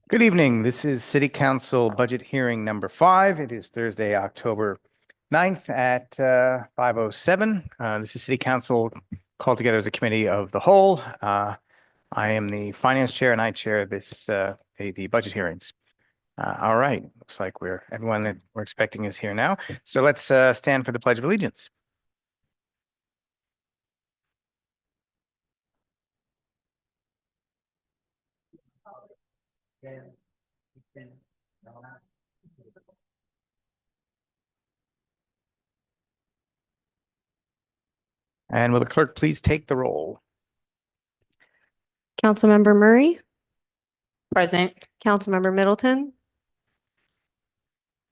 Good evening. This is City Council Budget Hearing number 5. It is Thursday, October 9th at 5:07. This is City Council called together as a committee of the whole. I am the finance chair and I chair the budget hearings. All right. Looks like everyone that we're expecting is here now. So let's stand for the Pledge of Allegiance. And will the clerk please take the roll? Councilmember Murray, Present. Councilmember Middleton.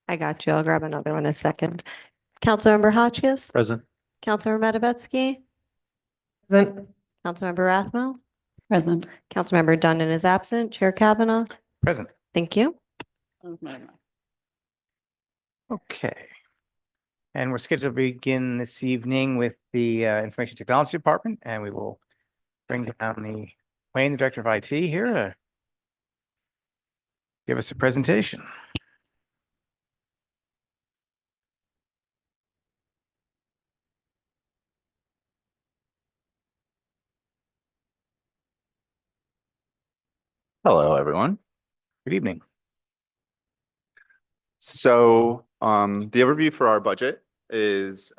I got you. I'll grab another one in a second. Councilmember Hotchkiss, Present. Councilmember Matavetsky, Present. Councilmember Rathmel, Present. Councilmember Dundon is absent. Chair Kavanaugh. Present. Thank you. Okay. And we're scheduled to begin this evening with the Information Technology Department, and we will bring down Wayne, the Director of IT, here to give us a presentation. Hello, everyone. Good evening. So the overview for our budget is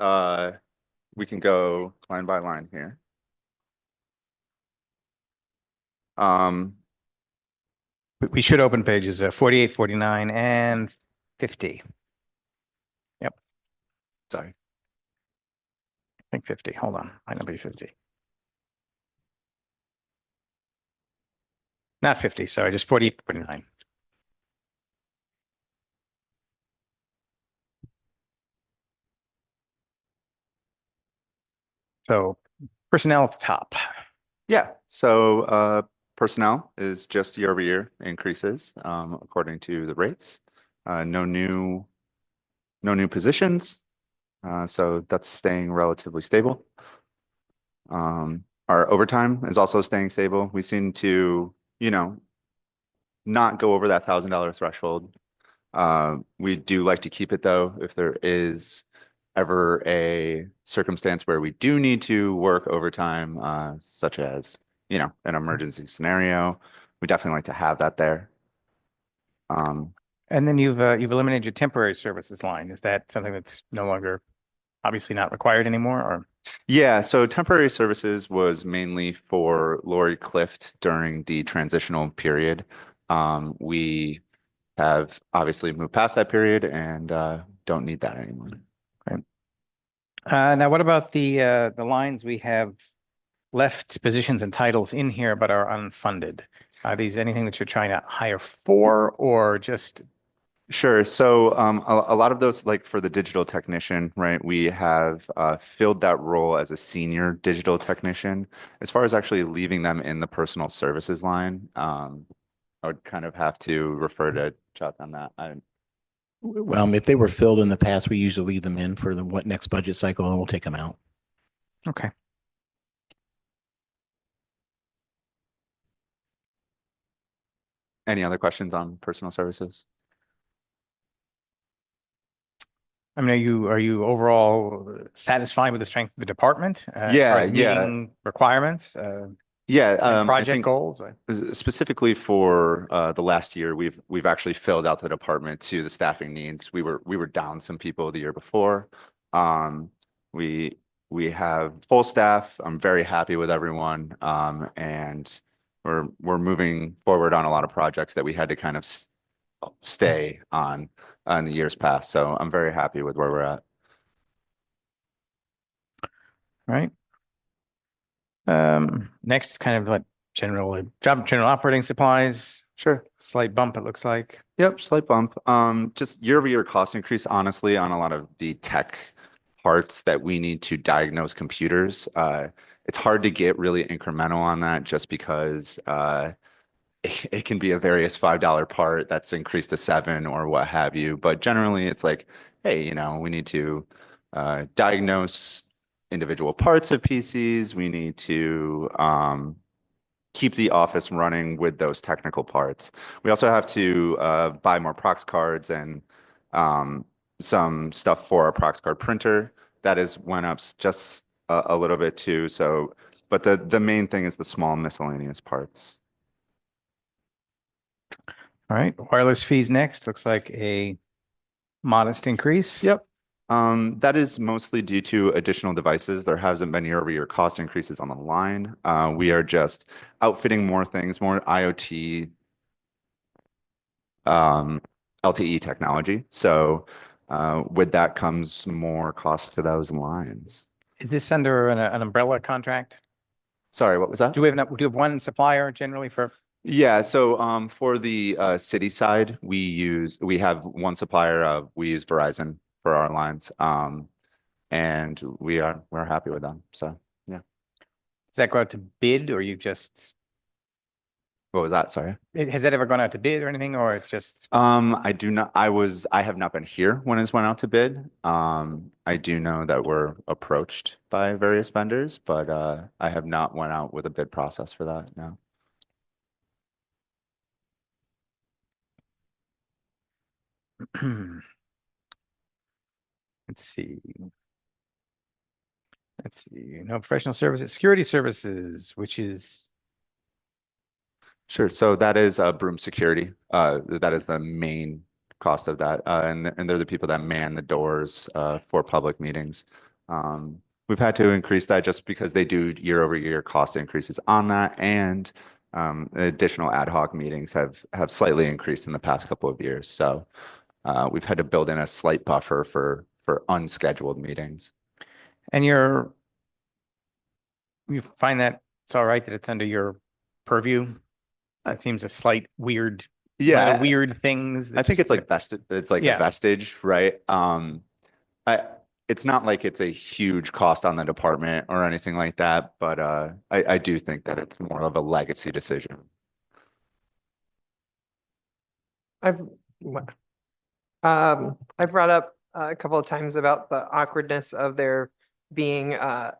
we can go line by line here. We should open pages 48, 49, and 50. Yep. Sorry. I think 50. Hold on. Might not be 50. Not 50. Sorry, just 48, 49. So personnel at the top. Yeah, so personnel is just year over year increases according to the rates. No new positions. So that's staying relatively stable. Our overtime is also staying stable. We seem to, not go over that $1,000 threshold. We do like to keep it though, if there is ever a circumstance where we do need to work overtime, such as, an emergency scenario, we definitely like to have that there. And then you've eliminated your temporary services line. Is that something that's no longer obviously not required anymore, or? Yeah, so temporary services was mainly for Lori Clift during the transitional period. We have obviously moved past that period and don't need that anymore. Okay. Now, what about the lines we have left positions and titles in here but are unfunded? Are these anything that you're trying to hire for, or just? Sure. So a lot of those, like for the digital technician, right, we have filled that role as a senior digital technician. As far as actually leaving them in the personal services line, I would kind of have to refer to Chuck on that. Well, if they were filled in the past, we usually leave them in for the next budget cycle and we'll take them out. Okay. Any other questions on personal services? I mean, are you overall satisfied with the strength of the department? As Yeah, far as meeting requirements? Yeah, and I project think goals? specifically for the last year, we've actually filled out the department to the staffing needs. We were down some people the year before. We have full staff. I'm very happy with everyone, and we're moving forward on a lot of projects that we had to kind of stay on in the years past. So I'm very happy with where we're at. Right. Next is kind of like general operating supplies. Sure. Slight bump, it looks like. Yep, slight bump. Just year over year cost increase, honestly, on a lot of the tech parts that we need to diagnose computers. It's hard to get really incremental on that just because it can be a various $5 part that's increased to $7 or what have you. But generally it's like, hey, we need to diagnose individual parts of PCs. We need to keep the office running with those technical parts. We also have to buy more Prox cards and some stuff for our Prox card printer. That is went up just a little bit too. So, but the main thing is the small miscellaneous parts. All right, wireless fees next. Looks like a modest increase. Yep. That is mostly due to additional devices. There hasn't been year-over-year cost increases on the line. We are just outfitting more things, more IoT, LTE technology. So with that comes more cost to those lines. Is this under an umbrella contract? Sorry, what was that? Do we have one supplier generally for? Yeah, so for the city side, we have one supplier. We use Verizon for our lines, and we're happy with them. So yeah. Does that go out to bid or you just, What was that? Sorry. has that ever gone out to bid or anything, or it's just? I do not. I have not been here when it's went out to bid. I do know that we're approached by various vendors, but I have not went out with a bid process for that. No. Let's see. Let's see. No professional services, security services, which is, Sure. So that is Broome Security. That is the main cost of that, and they're the people that man the doors for public meetings. We've had to increase that just because they do year-over-year cost increases on that, and additional ad hoc meetings have slightly increased in the past couple of years. So we've had to build in a slight buffer for unscheduled meetings. and you find that it's all right that it's under your purview? That seems a slight weird, Yeah, weird things. I think it's like vested. It's like Yeah. a vestige, right? It's not like it's a huge cost on the department or anything like that, but I do think that it's more of a legacy decision. I've brought up a couple of times about the awkwardness of there being a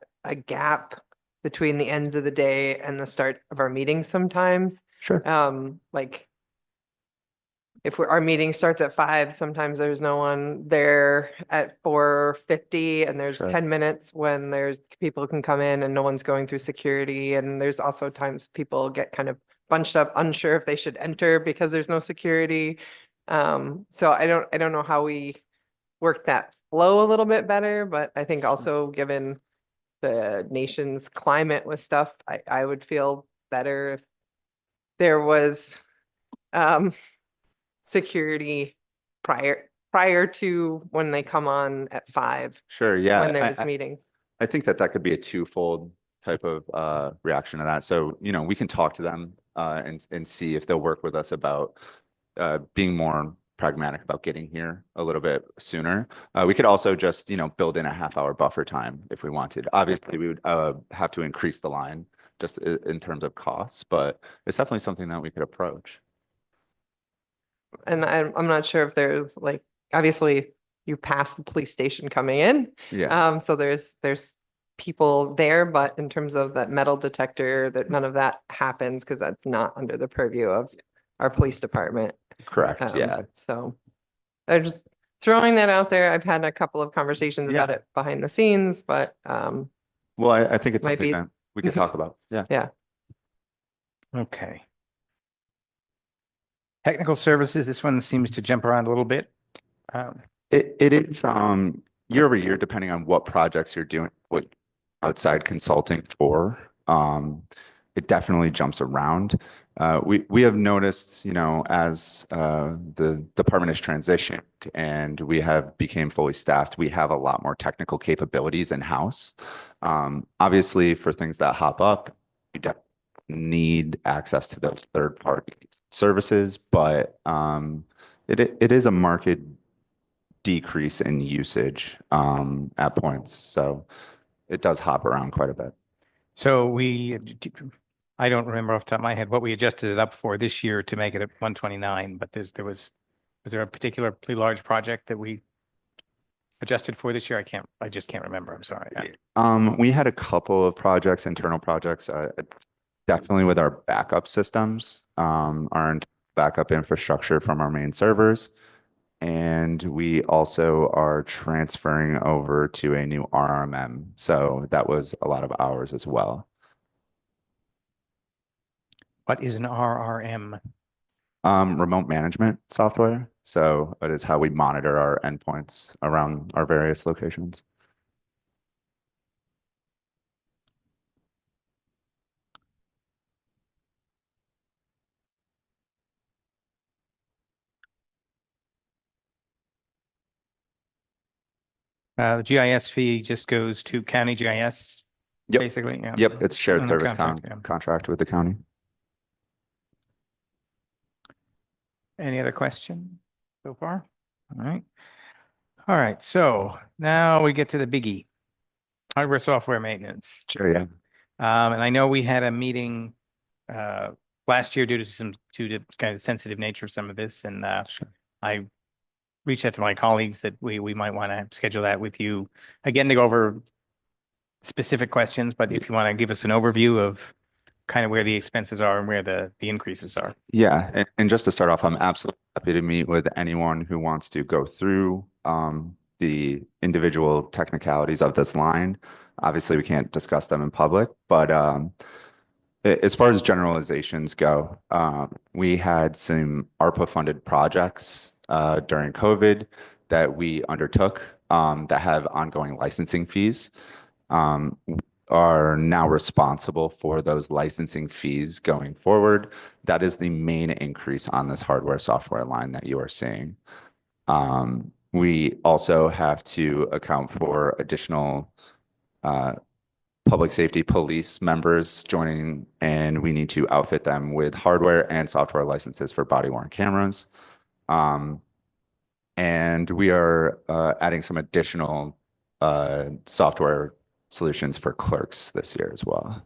gap between the end of the day and the start of our meetings sometimes. Sure. Like if our meeting starts at 5, sometimes there's no one there at 4:50, and there's Sure. 10 minutes when there's people can come in and no one's going through security. And there's also times people get kind of bunched up, unsure if they should enter because there's no security. So I don't know how we work that flow a little bit better, but I think also given the nation's climate with stuff, I would feel better if there was security prior to when they come on at 5 Sure. Yeah. when there's meetings. I think that could be a twofold type of reaction to that. So, we can talk to them and see if they'll work with us about being more pragmatic about getting here a little bit sooner. We could also just, build in a half-hour buffer time if we wanted. Obviously, we would have to increase the line just in terms of costs, but it's definitely something that we could approach. And I'm not sure if there's like, obviously you pass the police station coming in. Yeah. So there's people there, but in terms of that metal detector, that none of that happens because that's not under the purview of our police department. Correct. Yeah. So I'm just throwing that out there. I've had a couple of conversations Yeah. about it behind the scenes, but Well, I think it's Might something be- that we could talk about. Yeah. yeah. Okay. Technical services, this one seems to jump around a little bit. It is year over year, depending on what projects you're doing, what outside consulting for. It definitely jumps around. We have noticed, as the department has transitioned and we have became fully staffed, we have a lot more technical capabilities in-house. Obviously, for things that hop up, we definitely need access to those third-party services, but it is a market decrease in usage at points. So it does hop around quite a bit. So I don't remember off the top of my head what we adjusted it up for this year to make it at 129, but was there a particularly large project that we adjusted for this year? I just can't remember. I'm sorry. We had a couple of projects, internal projects. Definitely with our backup systems, our backup infrastructure from our main servers. And we also are transferring over to a new RMM. So that was a lot of hours as well. What is an RRM? Remote management software. So it is how we monitor our endpoints around our various locations. The GIS fee just goes to county GIS, Yep. basically. Yeah. Yep. It's shared On the service contract, yeah. contract with the county. Any other question so far? All right. All right. So now we get to the biggie, hardware, software maintenance. Sure. Yeah. And I know we had a meeting last year due to kind of sensitive nature of some of this, and Sure. I reached out to my colleagues that we might want to schedule that with you again to go over specific questions. But if you want to give us an overview of kind of where the expenses are and where the increases are. Yeah, and just to start off, I'm absolutely happy to meet with anyone who wants to go through the individual technicalities of this line. Obviously, we can't discuss them in public, but as far as generalizations go, we had some ARPA-funded projects during COVID that we undertook that have ongoing licensing fees. Are now responsible for those licensing fees going forward. That is the main increase on this hardware software line that you are seeing. We also have to account for additional public safety police members joining, and we need to outfit them with hardware and software licenses for body-worn cameras. And we are adding some additional software solutions for clerks this year as well.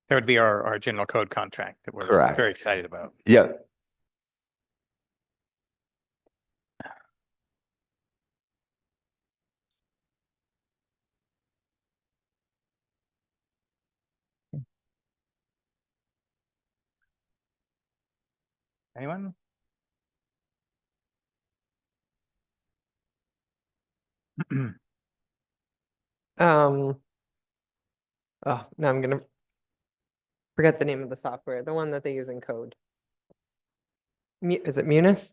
That would be our general code contract that we're Correct. very excited about. Yeah. Anyone? Oh, now I'm gonna forget the name of the software, the one that they use in code. Is it Munis?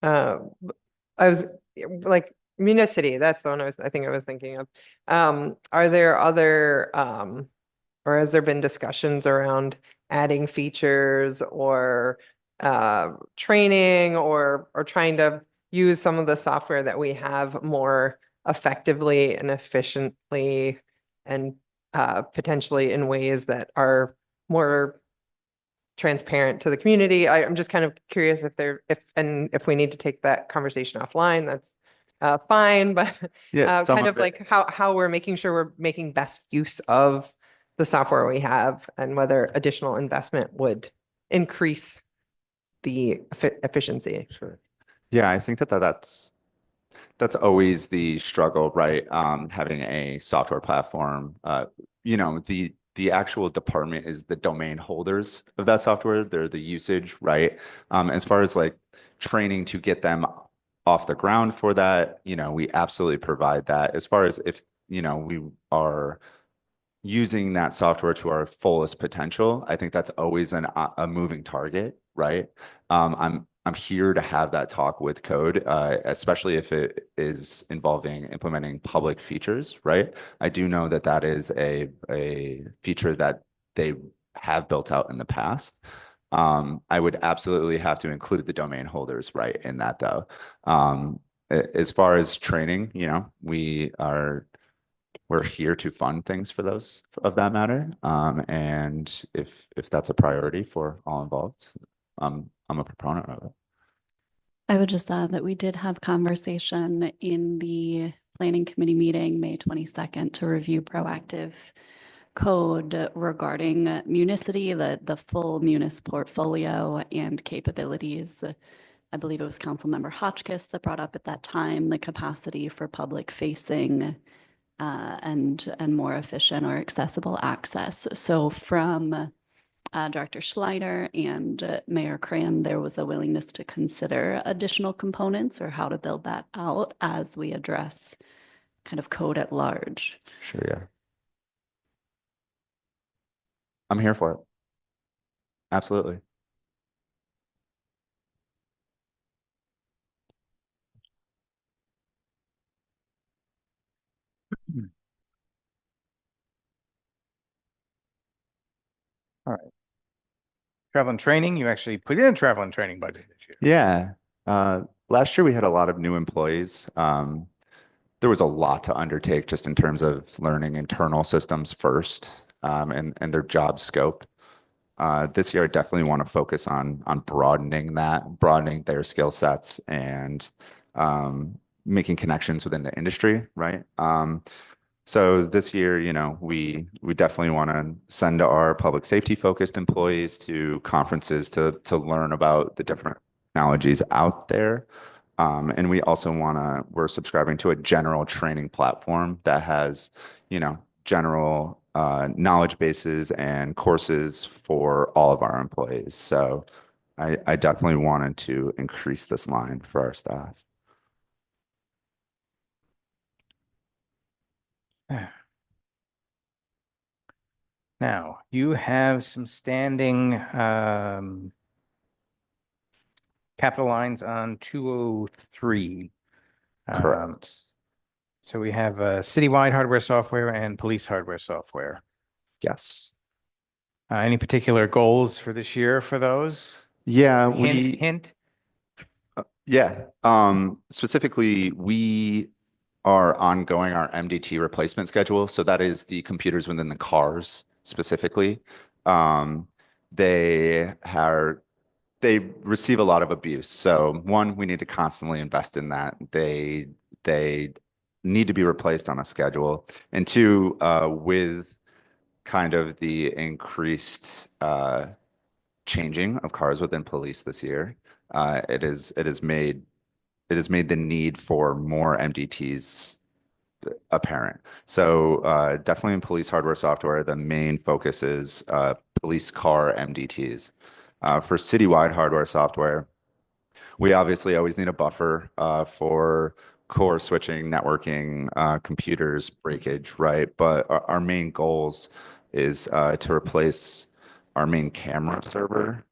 I was like Municity, that's the one I think I was thinking of. Are there other or has there been discussions around adding features or training or trying to use some of the software that we have more effectively and efficiently and potentially in ways that are more transparent to the community? I'm just kind of curious if we need to take that conversation offline, that's fine, but Yeah, some kind of of like how we're making sure we're making best use of the software we have and whether additional investment would increase the efficiency. Sure. Yeah, I think that's always the struggle, right? Having a software platform, the actual department is the domain holders of that software. They're the usage, right? As far as like training to get them off the ground for that, we absolutely provide that. As far as if, we are using that software to our fullest potential, I think that's always a moving target, right? I'm here to have that talk with code, especially if it is involving implementing public features, right? I do know that that is a feature that they have built out in the past. I would absolutely have to include the domain holders, right, in that though. As far as training, we're here to fund things for those of that matter. And if that's a priority for all involved, I'm a proponent of it. I would just add that we did have conversation in the planning committee meeting, May 22nd, to review proactive code regarding Municity, the full Munis portfolio and capabilities. I believe it was Councilmember Hotchkiss that brought up at that time the capacity for public facing and more efficient or accessible access. So from Director Schleiner and Mayor Cram, there was a willingness to consider additional components or how to build that out as we address kind of code at large. Sure, yeah. I'm here for it. Absolutely. Travel and training, you actually put in a travel and training budget this year. Yeah. Last year we had a lot of new employees. There was a lot to undertake just in terms of learning internal systems first, and their job scope. This year I definitely want to focus on broadening their skill sets and making connections within the industry, right? So this year, you know, we definitely want to send our public safety focused employees to conferences to learn about the different technologies out there. And we also we're subscribing to a general training platform that has, you know, general knowledge bases and courses for all of our employees. So I definitely wanted to increase this line for our staff. Now, you have some standing capital lines on 203. Correct. So we have citywide hardware software and police hardware software. Yes. Any particular goals for this year for those? Yeah, Hint. yeah. Specifically, we are ongoing our MDT replacement schedule. So that is the computers within the cars specifically. They receive a lot of abuse. So one, we need to constantly invest in that. They need to be replaced on a schedule. And two, with kind of the increased changing of cars within police this year, it has made the need for more MDTs apparent. So definitely in police hardware software, the main focus is police car MDTs. For citywide hardware software, we obviously always need a buffer for core switching, networking, computers, breakage, right? But our main goals is to replace our main camera server,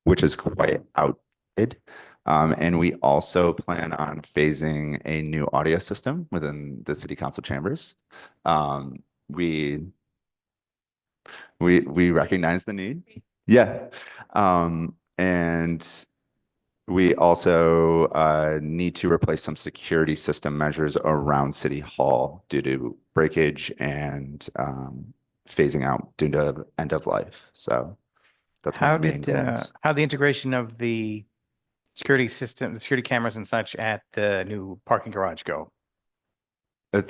which is quite outdated. And we also plan on phasing a new audio system within the city council chambers. We recognize the need. Yeah. And we also need to replace some security system measures around City Hall due to breakage and phasing out due to end of life. So that's my main goals. How the integration of the security system, the security cameras and such at the new parking garage go?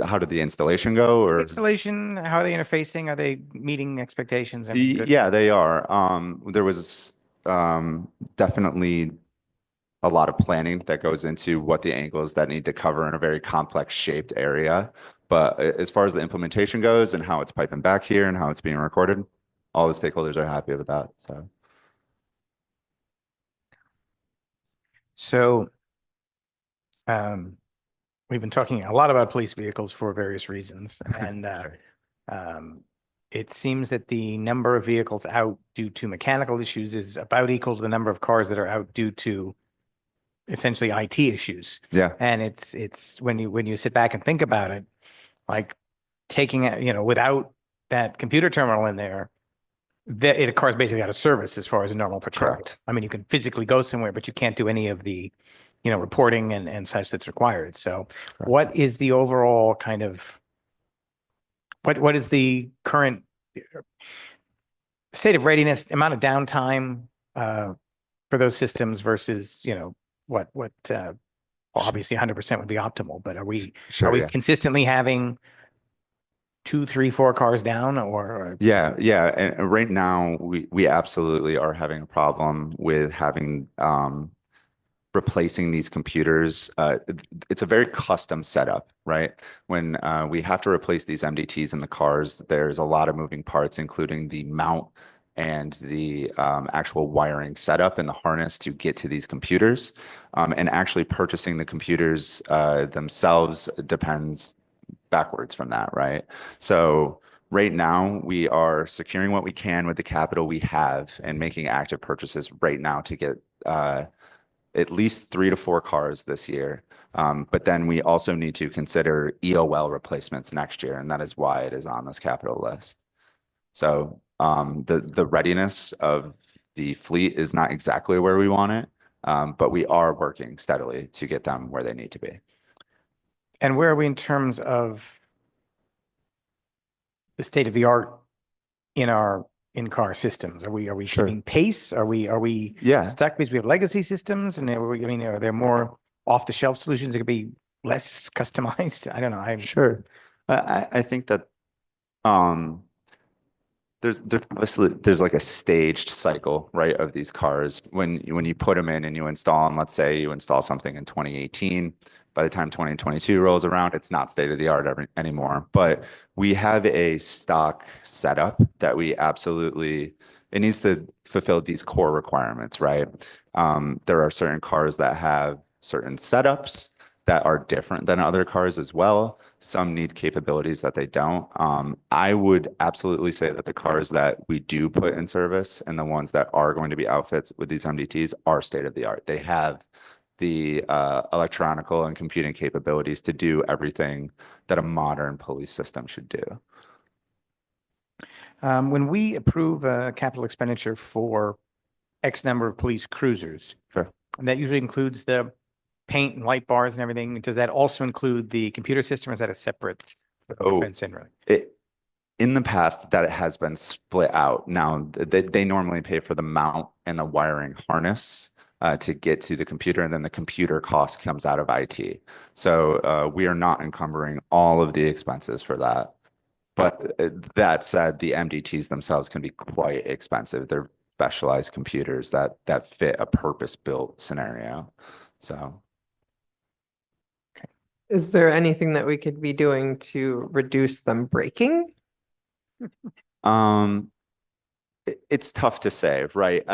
How did the installation go? Or Installation, how are they interfacing? Are they meeting expectations? yeah, they are. There was definitely a lot of planning that goes into what the angles that need to cover in a very complex shaped area. But as far as the implementation goes and how it's piping back here and how it's being recorded, all the stakeholders are happy with that. So we've been talking a lot about police vehicles for various reasons. And it seems that the number of vehicles out due to mechanical issues is about equal to the number of cars that are out due to essentially IT issues. Yeah. And it's when you sit back and think about it, like taking it, you know, without that computer terminal in there, the car's basically out of service as far as a normal patrol. Correct. I mean, you can physically go somewhere, but you can't do any of the, you know, reporting and such that's required. So Correct. what is the overall kind of, what is the current state of readiness, amount of downtime for those systems versus, you know, what well, obviously 100% would be optimal, but are we Sure, yeah. consistently having 2, 3, 4 cars down or? Yeah. And right now we absolutely are having a problem with having replacing these computers, it's a very custom setup, right? When we have to replace these MDTs in the cars, there's a lot of moving parts, including the mount and the actual wiring setup and the harness to get to these computers. And actually purchasing the computers themselves depends backwards from that, right? So right now we are securing what we can with the capital we have and making active purchases right now to get at least 3 to 4 cars this year. But then we also need to consider EOL replacements next year, and that is why it is on this capital list. So the readiness of the fleet is not exactly where we want it, but we are working steadily to get them where they need to be. And where are we in terms of the state of the art in our in-car systems? Are we Sure. keeping pace? Are we Yeah. stuck because we have legacy systems? And are there more off-the-shelf solutions that could be less customized? I don't know. Sure. I think that there's obviously there's like a staged cycle, right, of these cars. When you put them in and you install them, let's say you install something in 2018, by the time 2022 rolls around, it's not state of the art anymore. But we have a stock setup that we absolutely, it needs to fulfill these core requirements, right? There are certain cars that have certain setups that are different than other cars as well. Some need capabilities that they don't. I would absolutely say that the cars that we do put in service and the ones that are going to be outfits with these MDTs are state of the art. They have the electronical and computing capabilities to do everything that a modern police system should do. When we approve a capital expenditure for X number of police cruisers, Sure. and that usually includes the paint and light bars and everything, does that also include the computer system, or is that a separate expense generally? In the past, that it has been split out. Now, they normally pay for the mount and the wiring harness to get to the computer, and then the computer cost comes out of IT. So we are not encumbering all of the expenses for that. But that said, the MDTs themselves can be quite expensive. They're specialized computers that fit a purpose-built scenario. So. Is there anything that we could be doing to reduce them breaking? It's tough to say, right?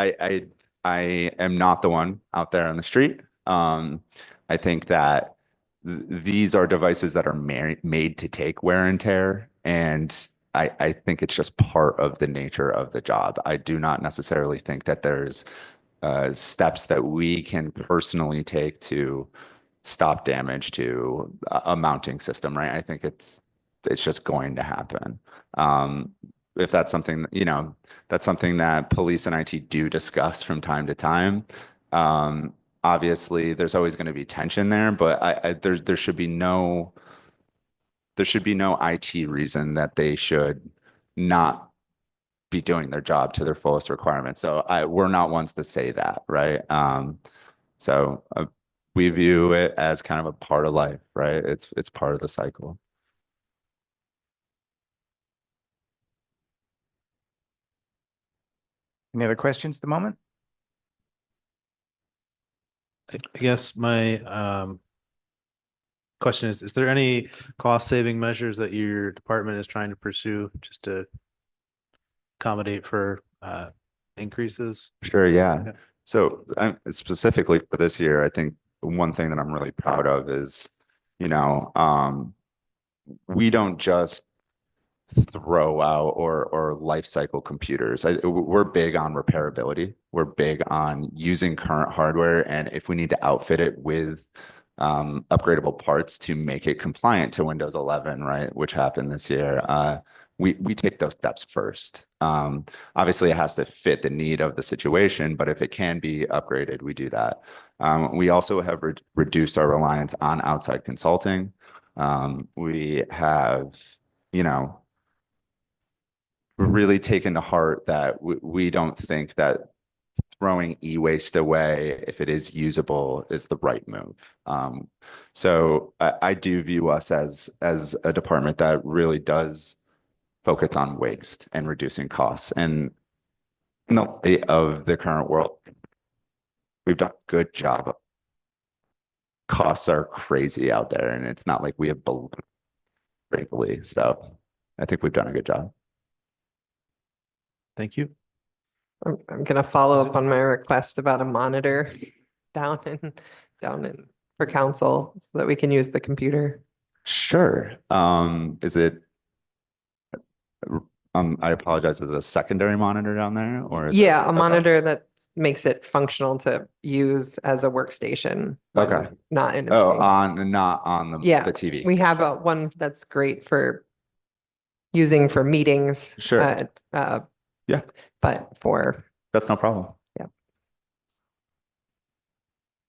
I am not the one out there on the street. I think that these are devices that are made to take wear and tear, and I think it's just part of the nature of the job. I do not necessarily think that there's steps that we can personally take to stop damage to a mounting system, right? I think it's just going to happen. If that's something, that's something that police and IT do discuss from time to time. Obviously, there's always going to be tension there, but there should be no IT reason that they should not be doing their job to their fullest requirements. So we're not ones to say that, right? So we view it as kind of a part of life, right? It's part of the cycle. Any other questions at the moment? I guess my question is there any cost saving measures that your department is trying to pursue just to accommodate for increases? Sure, yeah. Yeah. So specifically for this year, I think one thing that I'm really proud of is, we don't just throw out or life cycle computers. We're big on repairability. We're big on using current hardware, and if we need to outfit it with upgradable parts to make it compliant to Windows 11, right, which happened this year, we take those steps first. Obviously, it has to fit the need of the situation, but if it can be upgraded, we do that. We also have reduced our reliance on outside consulting. We have, really taken to heart that we don't think that throwing e-waste away, if it is usable, is the right move. So I do view us as a department that really does focus on waste and reducing costs. And in the light of the current world, we've done a good job costs are crazy out there, and it's not like we have breakaway. So I think we've done a good job. Thank you. I'm gonna follow up on my request about a monitor down in for council so that we can use the computer. Sure. Is it? I apologize. Is it a secondary monitor down there, or is Yeah, it, a monitor that makes it functional to use as a workstation. when Okay. Not in. a Oh, meeting. not on the Yeah, the TV. We have one that's great for using for meetings. Sure. Yeah. But for, That's no problem.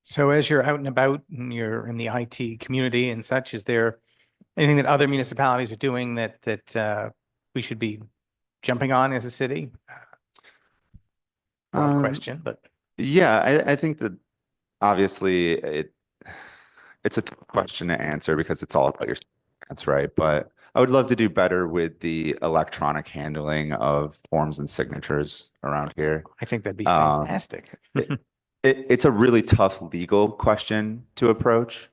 So as you're out and about and you're in the IT community and such, is there anything that other municipalities are doing that we should be jumping on as a city? Broad question, but Yeah, I think that obviously it's a tough question to answer because it's all about your, that's right. But I would love to do better with the electronic handling of forms and signatures around here. I think that'd be Um, fantastic. It's a really tough legal question to approach.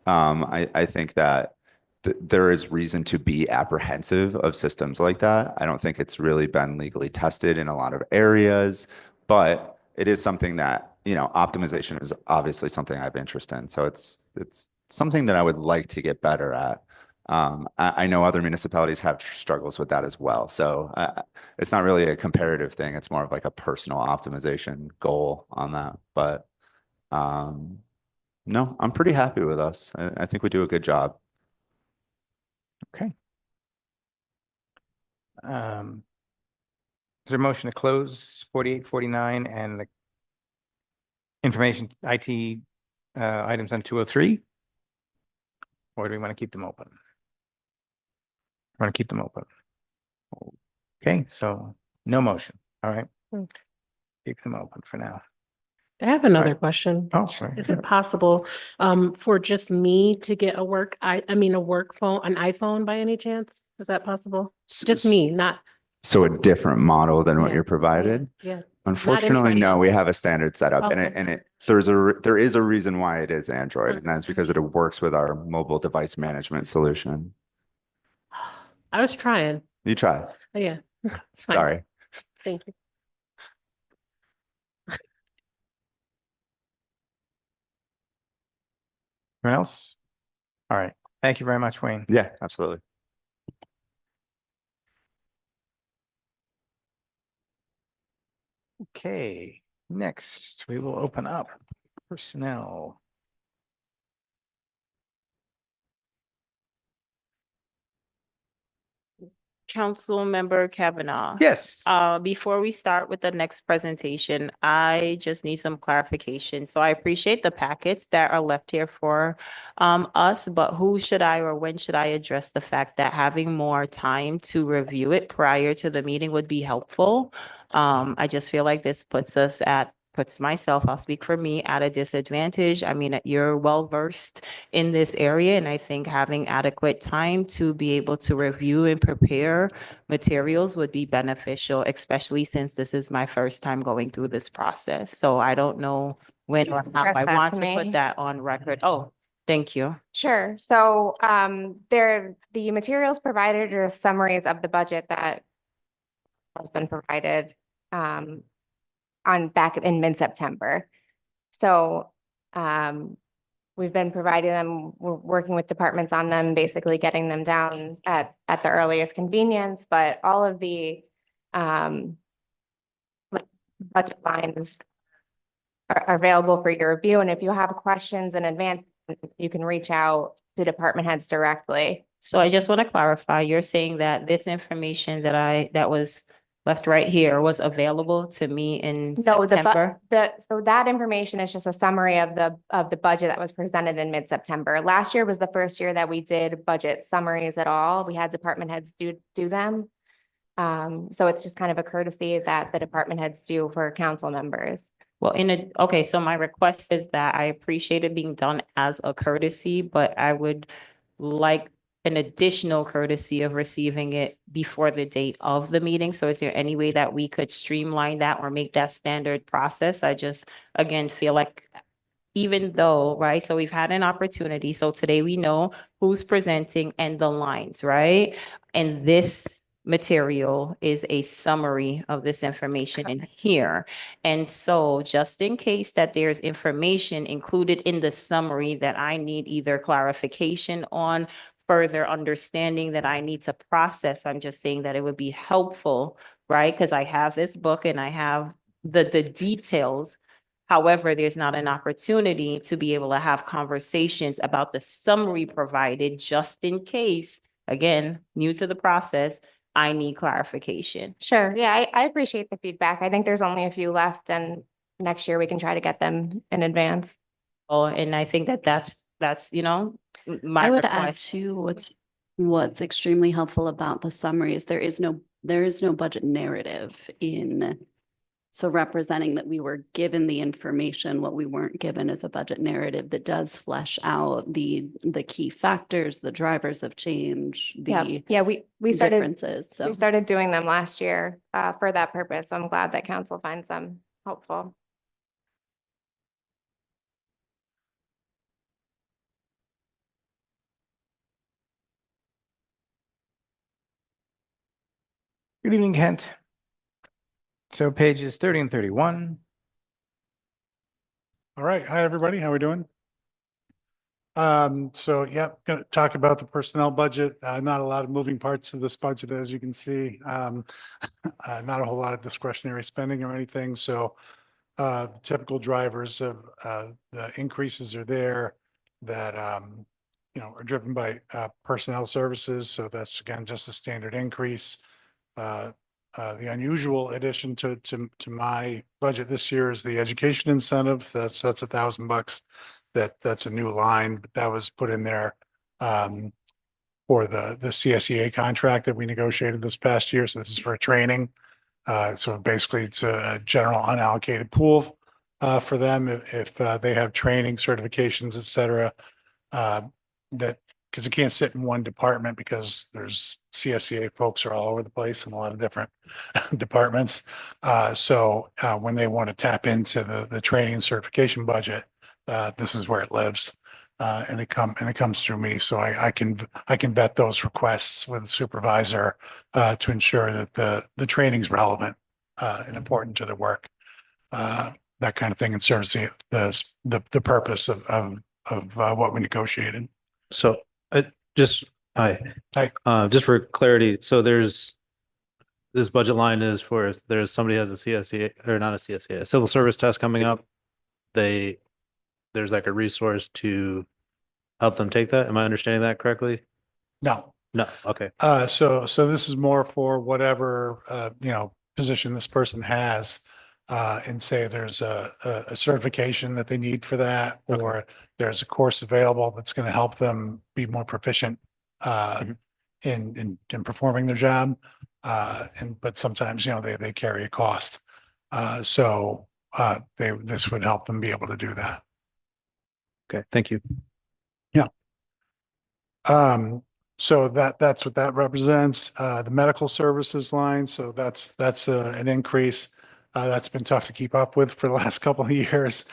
I think that there is reason to be apprehensive of systems like that. I don't think it's really been legally tested in a lot of areas, but it is something that, optimization is obviously something I have interest in. So it's something that I would like to get better at. I know other municipalities have struggles with that as well. So it's not really a comparative thing. It's more of like a personal optimization goal on that. But no, I'm pretty happy with us. I think we do a good job. Okay. Is there a motion to close 48, 49 and the information IT items on 203? Or do we want to keep them open? Want to keep them open? Okay, so no motion. All right. Keep them open for now. I have another Right. question. Oh, sorry. Is it possible for just me to get a work, a work phone, an iPhone by any chance? Is that possible? Just me, not, So a different model than what Yeah. you're provided? yeah. Unfortunately, anybody no, else. we have a standard setup and Okay. there is a reason why it is Android, and that's because it works with our mobile device management solution. I was trying. You try. Yeah, fine. Sorry. Thank you. Anyone else? All right. Thank you very much, Wayne. Yeah, absolutely. Okay, next we will open up personnel. Councilmember Kavanaugh. Yes. Before we start with the next presentation, I just need some clarification. So I appreciate the packets that are left here for us, but who should I or when should I address the fact that having more time to review it prior to the meeting would be helpful? I just feel like this puts myself, I'll speak for me, at a disadvantage. I mean, you're well versed in this area, and I think having adequate time to be able to review and prepare materials would be beneficial, especially since this is my first time going through this process. So I don't know when or how Address I that want to to me. put that on record. Oh, thank you. Sure. So the materials provided are summaries of the budget that has been provided on back in mid-September. So we've been providing them, we're working with departments on them, basically getting them down at the earliest convenience, but all of the like budget lines are available for your review. And if you have questions in advance, you can reach out to department heads directly. So I just want to clarify, you're saying that this information that was left right here was available to me in No, September? so that information is just a summary of the budget that was presented in mid-September. Last year was the first year that we did budget summaries at all. We had department heads do them. So it's just kind of a courtesy that the department heads do for council members. Well, okay, so my request is that I appreciate it being done as a courtesy, but I would like an additional courtesy of receiving it before the date of the meeting. So is there any way that we could streamline that or make that standard process? I just, again, feel like even though, right? So we've had an opportunity. So today we know who's presenting and the lines, right? And this material is a summary of this information in here. And so just in case that there's information included in the summary that I need either clarification on, further understanding that I need to process, I'm just saying that it would be helpful, right? Because I have this book and I have the details. However, there's not an opportunity to be able to have conversations about the summary provided just in case, again, new to the process, I need clarification. Sure. Yeah, I appreciate the feedback. I think there's only a few left and next year we can try to get them in advance. Oh, and I think that that's, you know, my I would add request. to what's extremely helpful about the summaries. There is no budget narrative in. So representing that we were given the information, what we weren't given is a budget narrative that does flesh out the key factors, the drivers of change, the Yeah, we started differences. So we started doing them last year for that purpose. So I'm glad that council finds them helpful. Good evening, Kent. So pages 30 and 31. All right. Hi, everybody. How are we doing? So gonna talk about the personnel budget. Not a lot of moving parts to this budget, as you can see. Not a whole lot of discretionary spending or anything. So typical drivers of the increases are there that are driven by personnel services. So that's again just a standard increase. The unusual addition to my budget this year is the education incentive. That's $1,000. That's a new line that was put in there for the CSEA contract that we negotiated this past year. So this is for training. So basically it's a general unallocated pool for them if they have training certifications, et cetera, that because it can't sit in one department because there's CSEA folks are all over the place in a lot of different departments. So when they want to tap into the training and certification budget, this is where it lives. And it comes through me. So I can vet those requests with the supervisor to ensure that the training's relevant and important to the work. That kind of thing, and serves the purpose of what we negotiated. So just Hi. for clarity, so this budget line is for there's somebody has a CSEA or not a CSEA, a civil service test coming up. There's like a resource to help them take that. Am I understanding that correctly? No. Okay. So this is more for whatever position this person has. And say there's a certification that they need for that, or there's a course available that's going to help them be more proficient in performing their job. But sometimes, they carry a cost. So this would help them be able to do that. Okay. Thank you. Yeah. So that's what that represents. The medical services line. So that's an increase. That's been tough to keep up with for the last couple of years.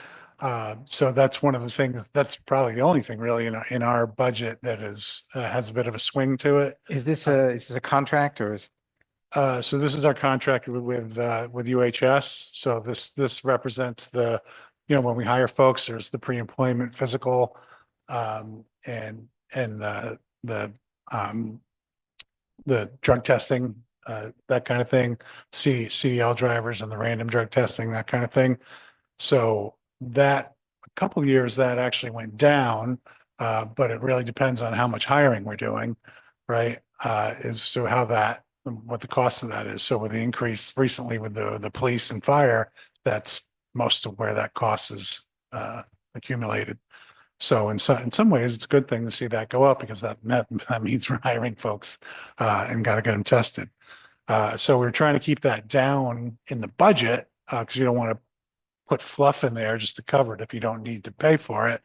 So that's one of the things, that's probably the only thing really in our budget that has a bit of a swing to it. Is this a contract or is? So this is our contract with UHS. So this represents when we hire folks, there's the pre-employment physical, and the drug testing, that kind of thing, CDL drivers and the random drug testing, that kind of thing. So that a couple of years that actually went down, but it really depends on how much hiring we're doing, right? What the cost of that is. So with the increase recently with the police and fire, that's most of where that cost is accumulated. So in some ways, it's a good thing to see that go up because that means we're hiring folks and got to get them tested. So we're trying to keep that down in the budget because you don't want to put fluff in there just to cover it if you don't need to pay for it.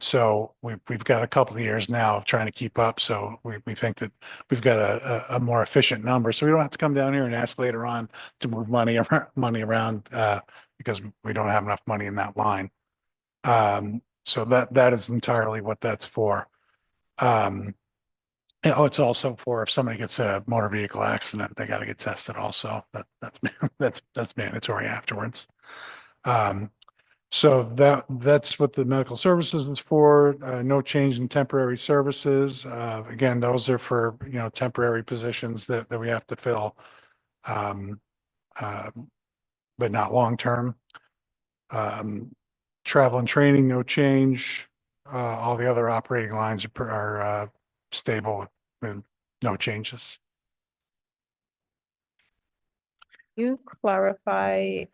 So we've got a couple of years now of trying to keep up. So we think that we've got a more efficient number. So we don't have to come down here and ask later on to move money around because we don't have enough money in that line. So that is entirely what that's for. It's also for if somebody gets a motor vehicle accident, they got to get tested also. That's mandatory afterwards. So that's what the medical services is for. No change in temporary services. Again, those are for, temporary positions that we have to fill. But not long-term. Travel and training, no change. All the other operating lines are stable with no changes. You clarify,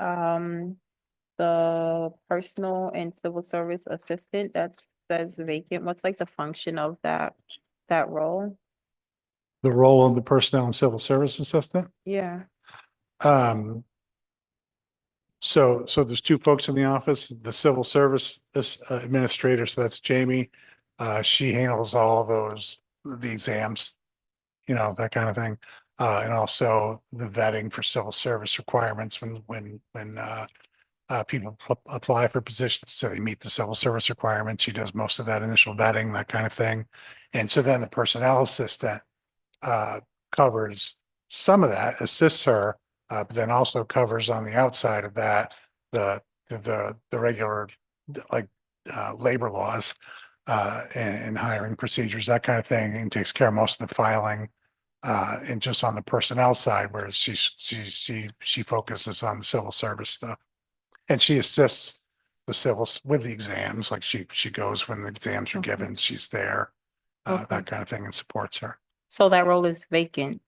the personal and civil service assistant that says vacant. What's like the function of that role? The role of the personnel and civil service assistant. Yeah. So there's two folks in the office, the civil service administrator, so that's Jamie. She handles all the exams, that kind of thing. And also the vetting for civil service requirements when people apply for positions, so they meet the civil service requirements. She does most of that initial vetting, that kind of thing. And so then the personnel assistant covers some of that, assists her, but then also covers on the outside of that, the regular, like, labor laws, and hiring procedures, that kind of thing, and takes care of most of the filing, and just on the personnel side, whereas she focuses on the civil service stuff. And she assists the civils with the exams, like she goes when the exams are given, she's there, that kind of thing, and supports her. So that role is vacant.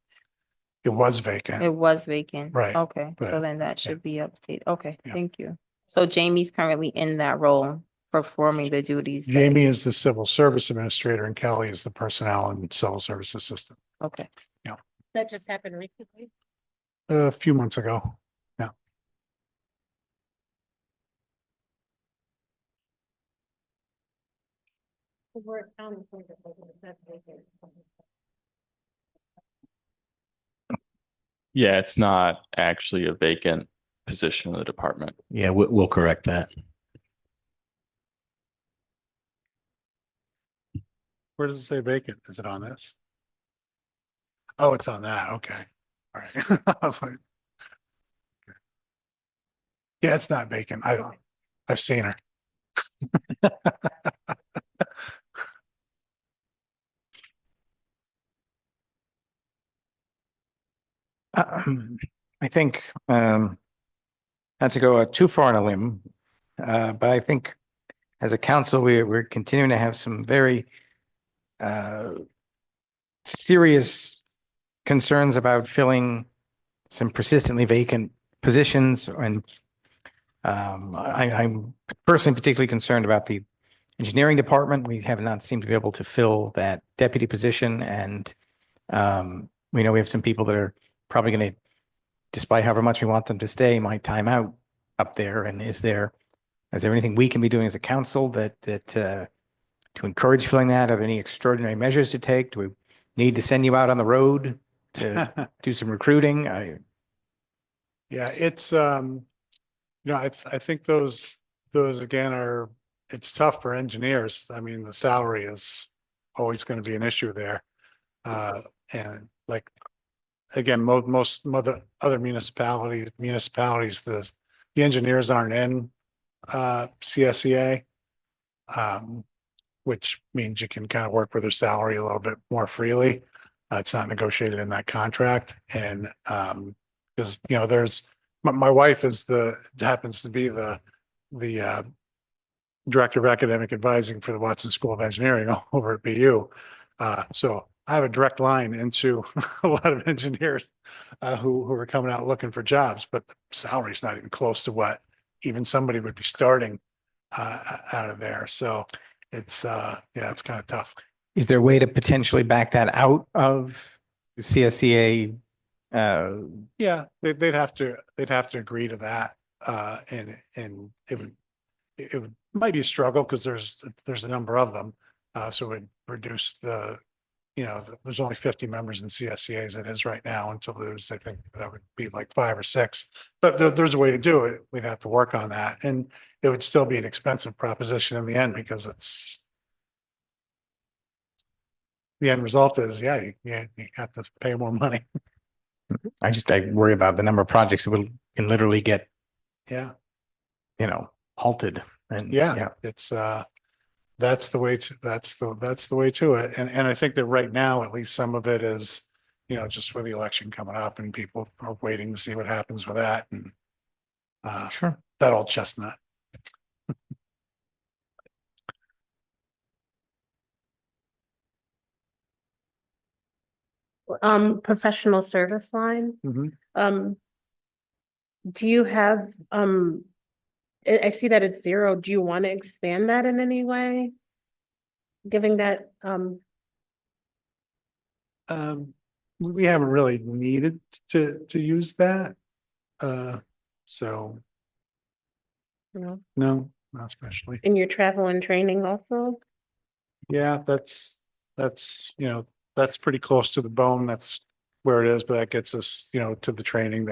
It was vacant. It was vacant. Right, Okay, so but- then that should be updated. Okay, Yeah. thank you. So Jamie's currently in that role, performing the duties. that- Jamie is the civil service administrator and Kelly is the personnel and civil service assistant. Okay. That just happened recently. A few months ago. Yeah. Yeah, it's not actually a vacant position in the department. Yeah, we'll correct that. Where does it say vacant? Is it on this? Oh, it's on that. Okay. All right. I was like. Yeah, it's not vacant. I've seen her. I think, not to go too far on a limb, but I think as a council, we're continuing to have some very serious concerns about filling some persistently vacant positions. And I'm personally particularly concerned about the engineering department. We have not seemed to be able to fill that deputy position. And we know we have some people that are probably going to, despite however much we want them to stay, might time out up there. And is there anything we can be doing as a council that to encourage filling that? Are there any extraordinary measures to take? Do we need to send you out on the road to do some recruiting? Yeah, it's, I think those again it's tough for engineers. I mean, the salary is always going to be an issue there. And like, again, most other municipalities, the engineers aren't in CSEA, which means you can kind of work with their salary a little bit more freely. It's not negotiated in that contract. And because, there's my wife happens to be the director of academic advising for the Watson School of Engineering over at BU. So I have a direct line into a lot of engineers who are coming out looking for jobs, but the salary's not even close to what even somebody would be starting out of there. So it's it's kind of tough. Is there a way to potentially back that out of the CSEA? Yeah, they'd have to agree to that. And it might be a struggle because there's a number of them. So it would reduce the there's only 50 members in CSEA as it is right now. Until there's, I think that would be like 5 or 6, but there's a way to do it. We'd have to work on that, and it would still be an expensive proposition in the end, because the end result is, you have to pay more money. I worry about the number of projects that can literally get, Yeah. halted. And Yeah, it's that's the way to it. And I think that right now, at least some of it is, just with the election coming up and people are waiting to see what happens with that. And Sure. that old chestnut. Professional service line. Mhm. Do you have, I see that it's 0. Do you want to expand that in any way? Giving that, We haven't really needed to use that. So no, not especially. in your travel and training also? Yeah, that's pretty close to the bone. That's where it is, but that gets us, to the training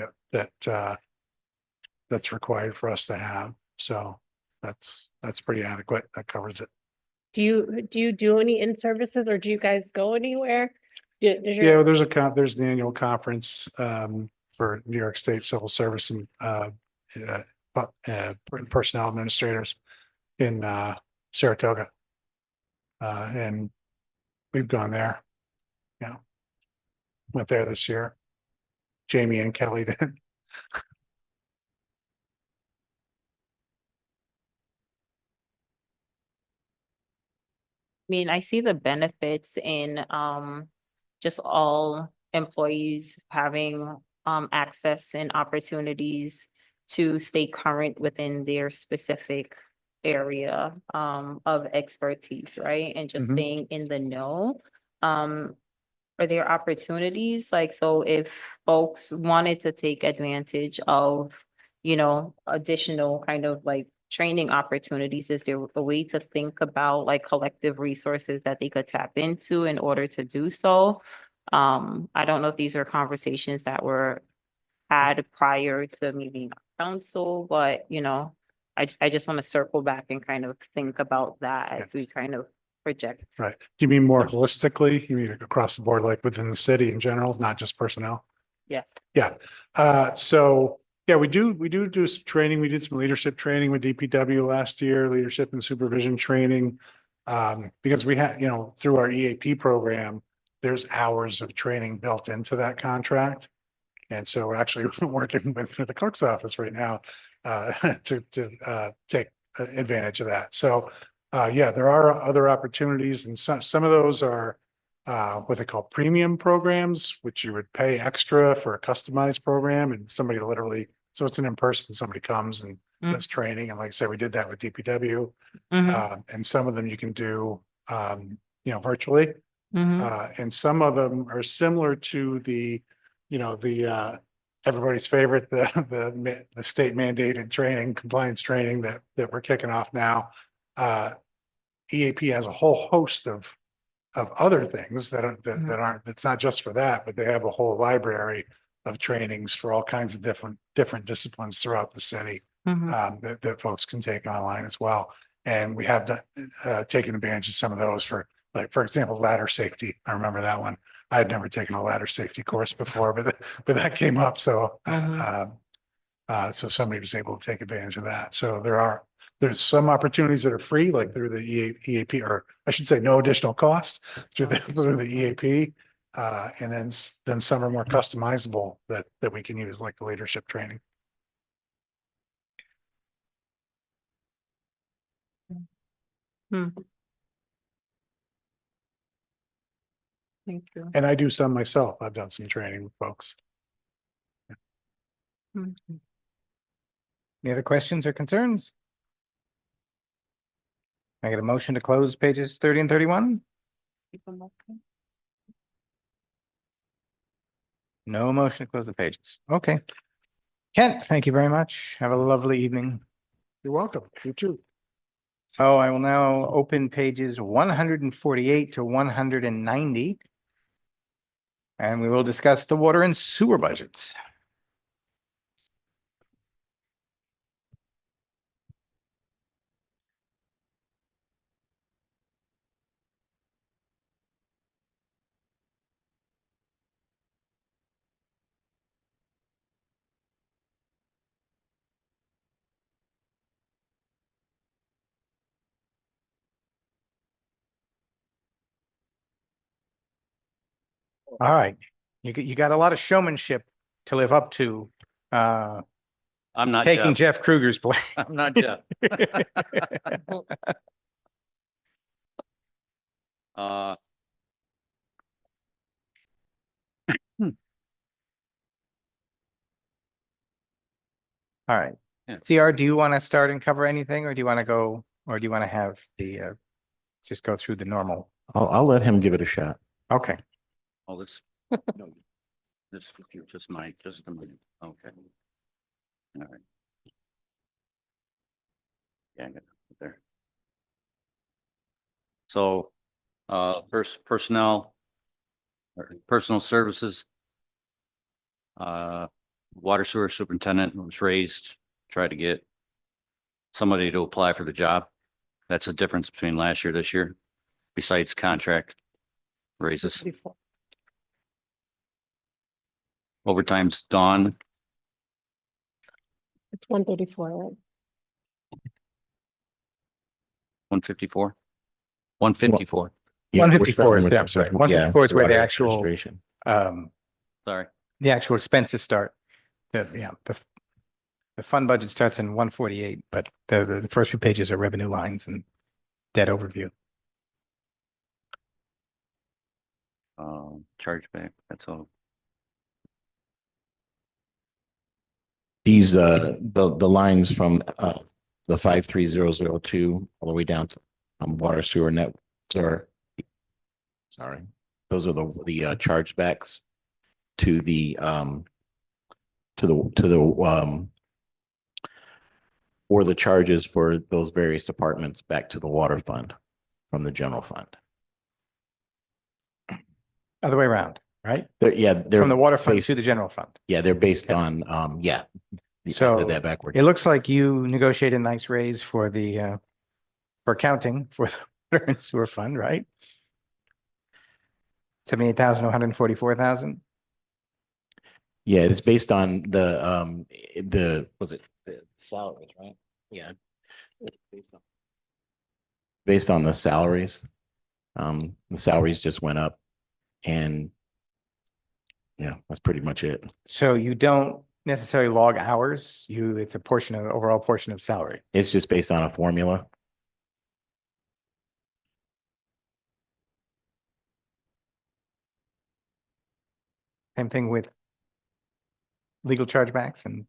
that's required for us to have. So that's pretty adequate. That covers it. Do you do any in-services, or do you guys go anywhere? Does your- Yeah, there's the annual conference for New York State Civil Service and personnel administrators in Saratoga. And we've gone there. Went there this year. Jamie and Kelly did. mean, I see the benefits in just all employees having access and opportunities to stay current within their specific area of expertise, right? And just Mhm. staying in the know. Are there opportunities? Like, so if folks wanted to take advantage of, additional kind of like training opportunities, is there a way to think about like collective resources that they could tap into in order to do so? I don't know if these are conversations that were had prior to me being on council, but I just want to circle back and kind of think about that as we kind of project. Right. Do you mean more holistically? You mean across the board, like within the city in general, not just personnel? Yes. Yeah. So yeah, we do some training. We did some leadership training with DPW last year, leadership and supervision training. Because we had, through our EAP program, there's hours of training built into that contract. And so we're actually working with the clerk's office right now to take advantage of that. So yeah, there are other opportunities, and some of those are what they call premium programs, which you would pay extra for a customized program, and somebody literally, so it's an in-person, somebody comes and does training. And like I said, we did that with DPW. And some of them you can do, virtually. And some of them are similar to the everybody's favorite, the state mandated training, compliance training that we're kicking off now. EAP has a whole host of other things that's not just for that, but they have a whole library of trainings for all kinds of different disciplines throughout the city that folks can take online as well. And we have taken advantage of some of those for example, ladder safety. I remember that one. I had never taken a ladder safety course before, but that came up. So so somebody was able to take advantage of that. So there's some opportunities that are free, like through the EAP, or I should say no additional costs through the EAP. And then some are more customizable that we can use, like the leadership training. Thank you. And I do some myself. I've done some training with folks. Any other questions or concerns? I get a motion to close pages 30 and 31? No motion to close the pages. Okay. Kent, thank you very much. Have a lovely evening. You're welcome. You too. So I will now open pages 148 to 190. and we will discuss the water and sewer budgets. All right, you got a lot of showmanship to live up to, I'm not taking Jeff. Jeff Kruger's place. I'm not Jeff. Uh, All right. Yeah. CR, do you want to start and cover anything, or do you want to go, or do you want to have the, just go through the normal? I'll let him give it a shot. Okay. all this, no, this, just my, just a minute, okay. All right. Yeah, I got it there. So, first personnel, or personal services. Water sewer superintendent was raised, tried to get somebody to apply for the job. That's the difference between last year, this year, besides contract raises. Overtime's gone. It's 134, right? 154. 154. Yeah, we're 154 is starting the, with I'm sorry, yeah, 154 is where the water actual, administration. Sorry. the actual expenses start. The fund budget starts in 148, but the first few pages are revenue lines and debt overview. Chargeback, that's all. These, the lines from, the 53002 all the way down to, water sewer net, or, sorry, those are the chargebacks to the, or the charges for those various departments back to the water fund from the general fund. Other way around, right? They're From the water fund based- to the general fund. Yeah, they're based Okay. on, yeah. I So said that backwards. it looks like you negotiated a nice raise for the, for accounting for the water and sewer fund, right? 78,144,000. Yeah, it's based on was it the salaries, right? Yeah. Based on the salaries. The salaries just went up, and yeah, that's pretty much it. So you don't necessarily log hours, it's a portion of, overall portion of salary. It's just based on a formula. Same thing with legal chargebacks and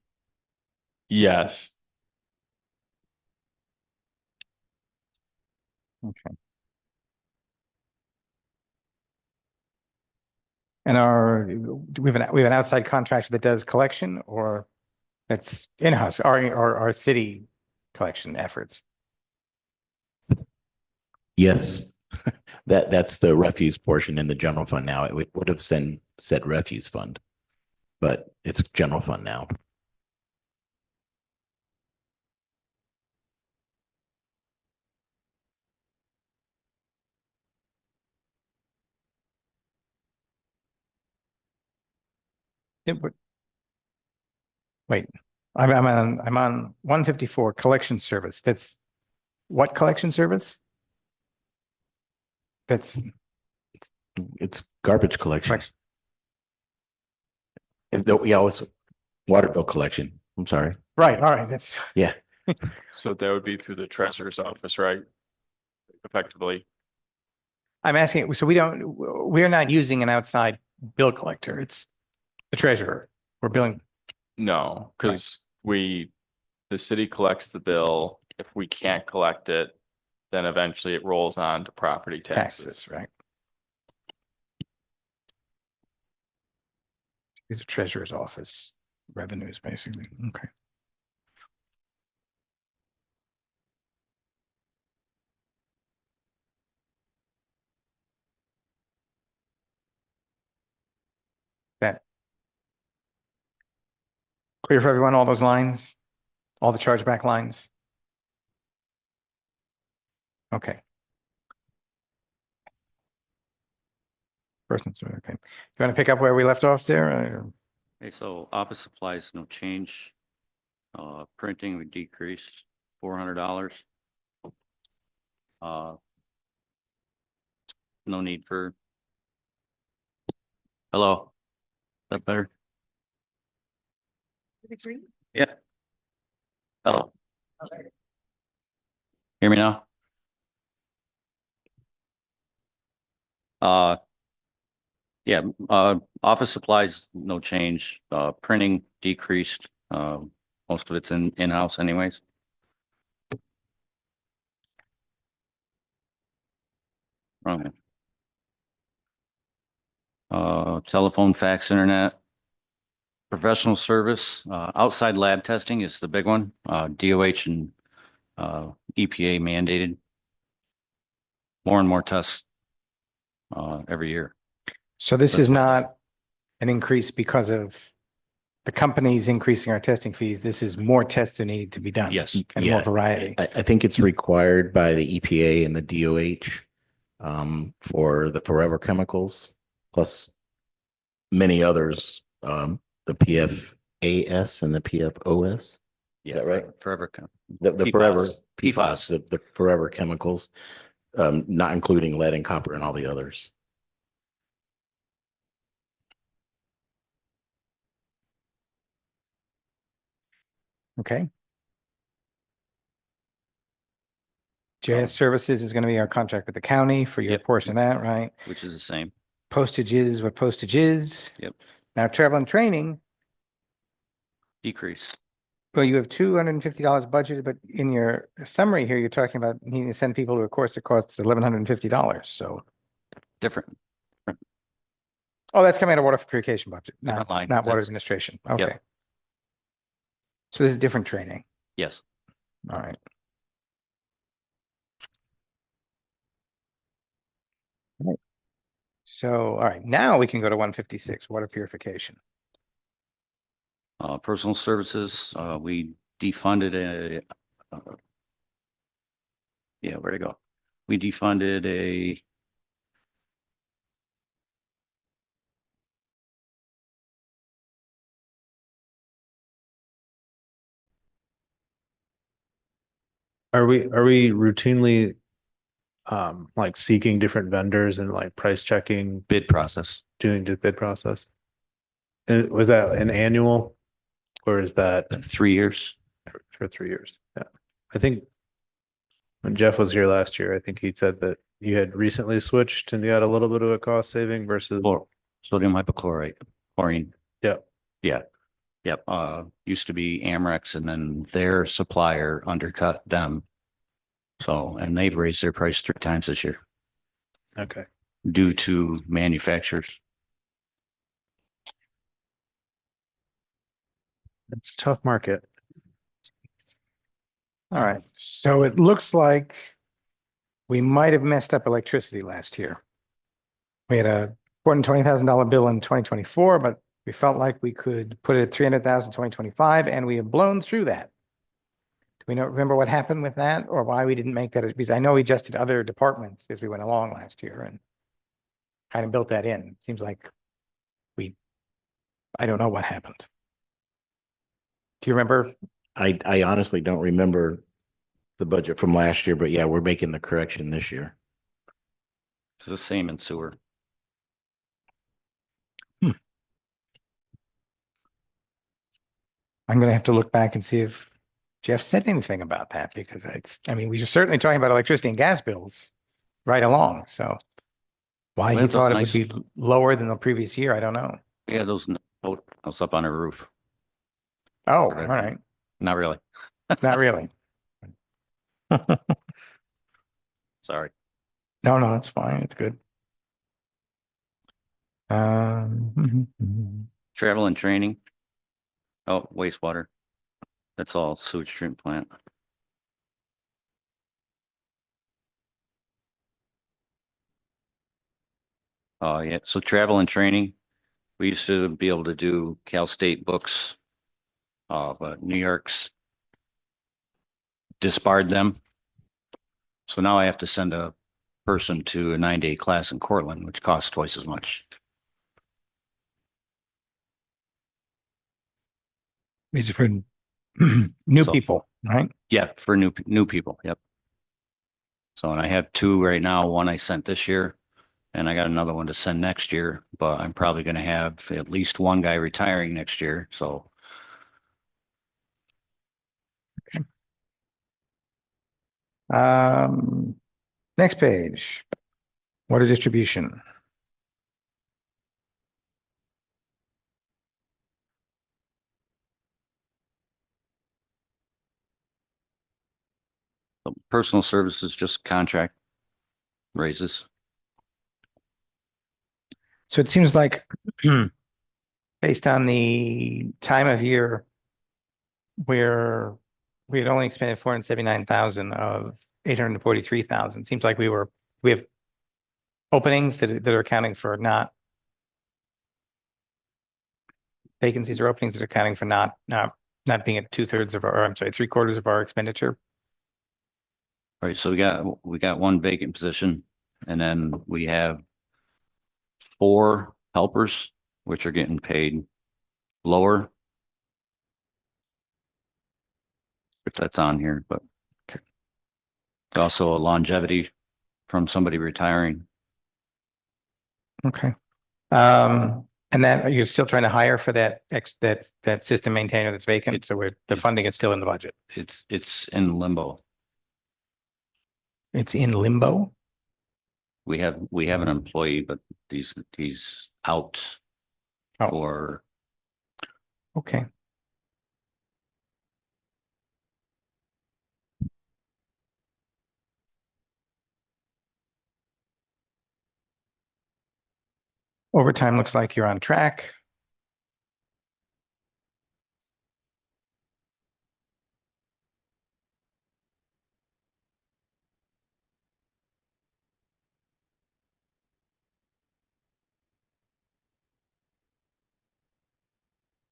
Yes. okay. Do we have an outside contractor that does collection, or that's in-house, our city collection efforts? Yes, that's the refuse portion in the general fund now. It would have said refuse fund, but it's general fund now. Wait, I'm on 154 collection service. That's what collection service? That's It's garbage collection. collection. Yeah, it's water bill collection. I'm sorry. Right, all right, that's, Yeah. So that would be through the treasurer's office, right? Effectively. I'm asking, so we're not using an outside bill collector. It's the treasurer. We're billing. No, because the city collects the bill. If we can't collect it, then eventually it rolls on to property taxes. Taxes, right? These are treasurer's office revenues, basically. Okay. Clear for everyone, all those lines, all the chargeback lines? Okay. First, okay. You want to pick up where we left off there? Okay, so office supplies, no change. Printing, we decreased $400. No need for. Hello? Is that better? Yeah. Hello? Hear me now? Yeah, office supplies, no change. Printing decreased. Most of it's in-house anyways. Wrong. Telephone, fax, internet. Professional service, outside lab testing is the big one. DOH and EPA mandated. More and more tests every year. So this That's is why- not an increase because of the companies increasing our testing fees. This is more tests that need to be done. Yes. And more Yeah. variety. I think it's required by the EPA and the DOH for the forever chemicals, plus many others, the PFAS and the PFOS. Is that right? Forever. The forever PFAS. the forever chemicals, not including lead and copper and all the others. Okay. JS Services is going to be our contract with the county for your Yep. portion of that, right? Which is the same. Postage is what postage is. Yep. Now travel and training, Decrease. well, you have $250 budgeted, but in your summary here, you're talking about needing to send people to a course that costs $1,150. So, Different. oh, that's coming out of water purification budget, Different line. not water That's- administration. Yep. Okay. So this is different training. Yes. All right. Right. So, all right, now we can go to 156, water purification. Personal services, we defunded where'd it go? We defunded a. Are we routinely like seeking different vendors and like price checking, Bid process. doing the bid process? And was that an annual or is that 3 years. for 3 years? Yeah. I think when Jeff was here last year, I think he said that you had recently switched and you had a little bit of a cost saving versus. Sodium hypochlorite, chlorine. Yeah. Yeah. Yep. Used to be Amrex and then their supplier undercut them. So, and they've raised their price 3 times this year Okay. due to manufacturers. It's a tough market. All right, so it looks like we might have messed up electricity last year. We had a $420,000 bill in 2024, but we felt like we could put it at 300,000 in 2025, and we have blown through that. Do we remember what happened with that or why we didn't make that? Because I know we adjusted other departments as we went along last year and kind of built that in. It seems like I don't know what happened. Do you remember? I honestly don't remember the budget from last year, but yeah, we're making the correction this year. It's the same in sewer. I'm gonna have to look back and see if Jeff said anything about that because I mean, we were certainly talking about electricity and gas bills right along, so why We he have those thought it nice- would be lower than the previous year, I don't know. We had those notes up on a roof. Oh, all Right. right, Not really. not really. Sorry. No, it's fine, it's good. Travel and training. Oh, wastewater. That's all sewage treatment plant. Yeah, so travel and training. We used to be able to do Cal State books But New York's disbarred them. So now I have to send a person to a 9-day class in Cortland, which costs twice as much. These are for new So- people, right? Yeah, for new people. Yep. So, and I have 2 right now. One I sent this year, and I got another one to send next year. But I'm probably going to have at least one guy retiring next year. So, Next page. Water distribution. personal services, just contract raises. So it seems like based on the time of year where we had only expended 479,000 of 843,000, seems like we have openings that are accounting for not vacancies or openings that are accounting for not being at 2/3 of our, or I'm sorry, 3/4 of our expenditure. Right, so we got one vacant position, and then we have 4 helpers, which are getting paid lower. If that's on here, but also a longevity from somebody retiring. Okay. And then you're still trying to hire for that that system maintainer that's vacant, so the funding is still in the budget. It's in limbo. It's in limbo. We have an employee, but he's out Oh. for, Okay. Overtime looks like you're on track.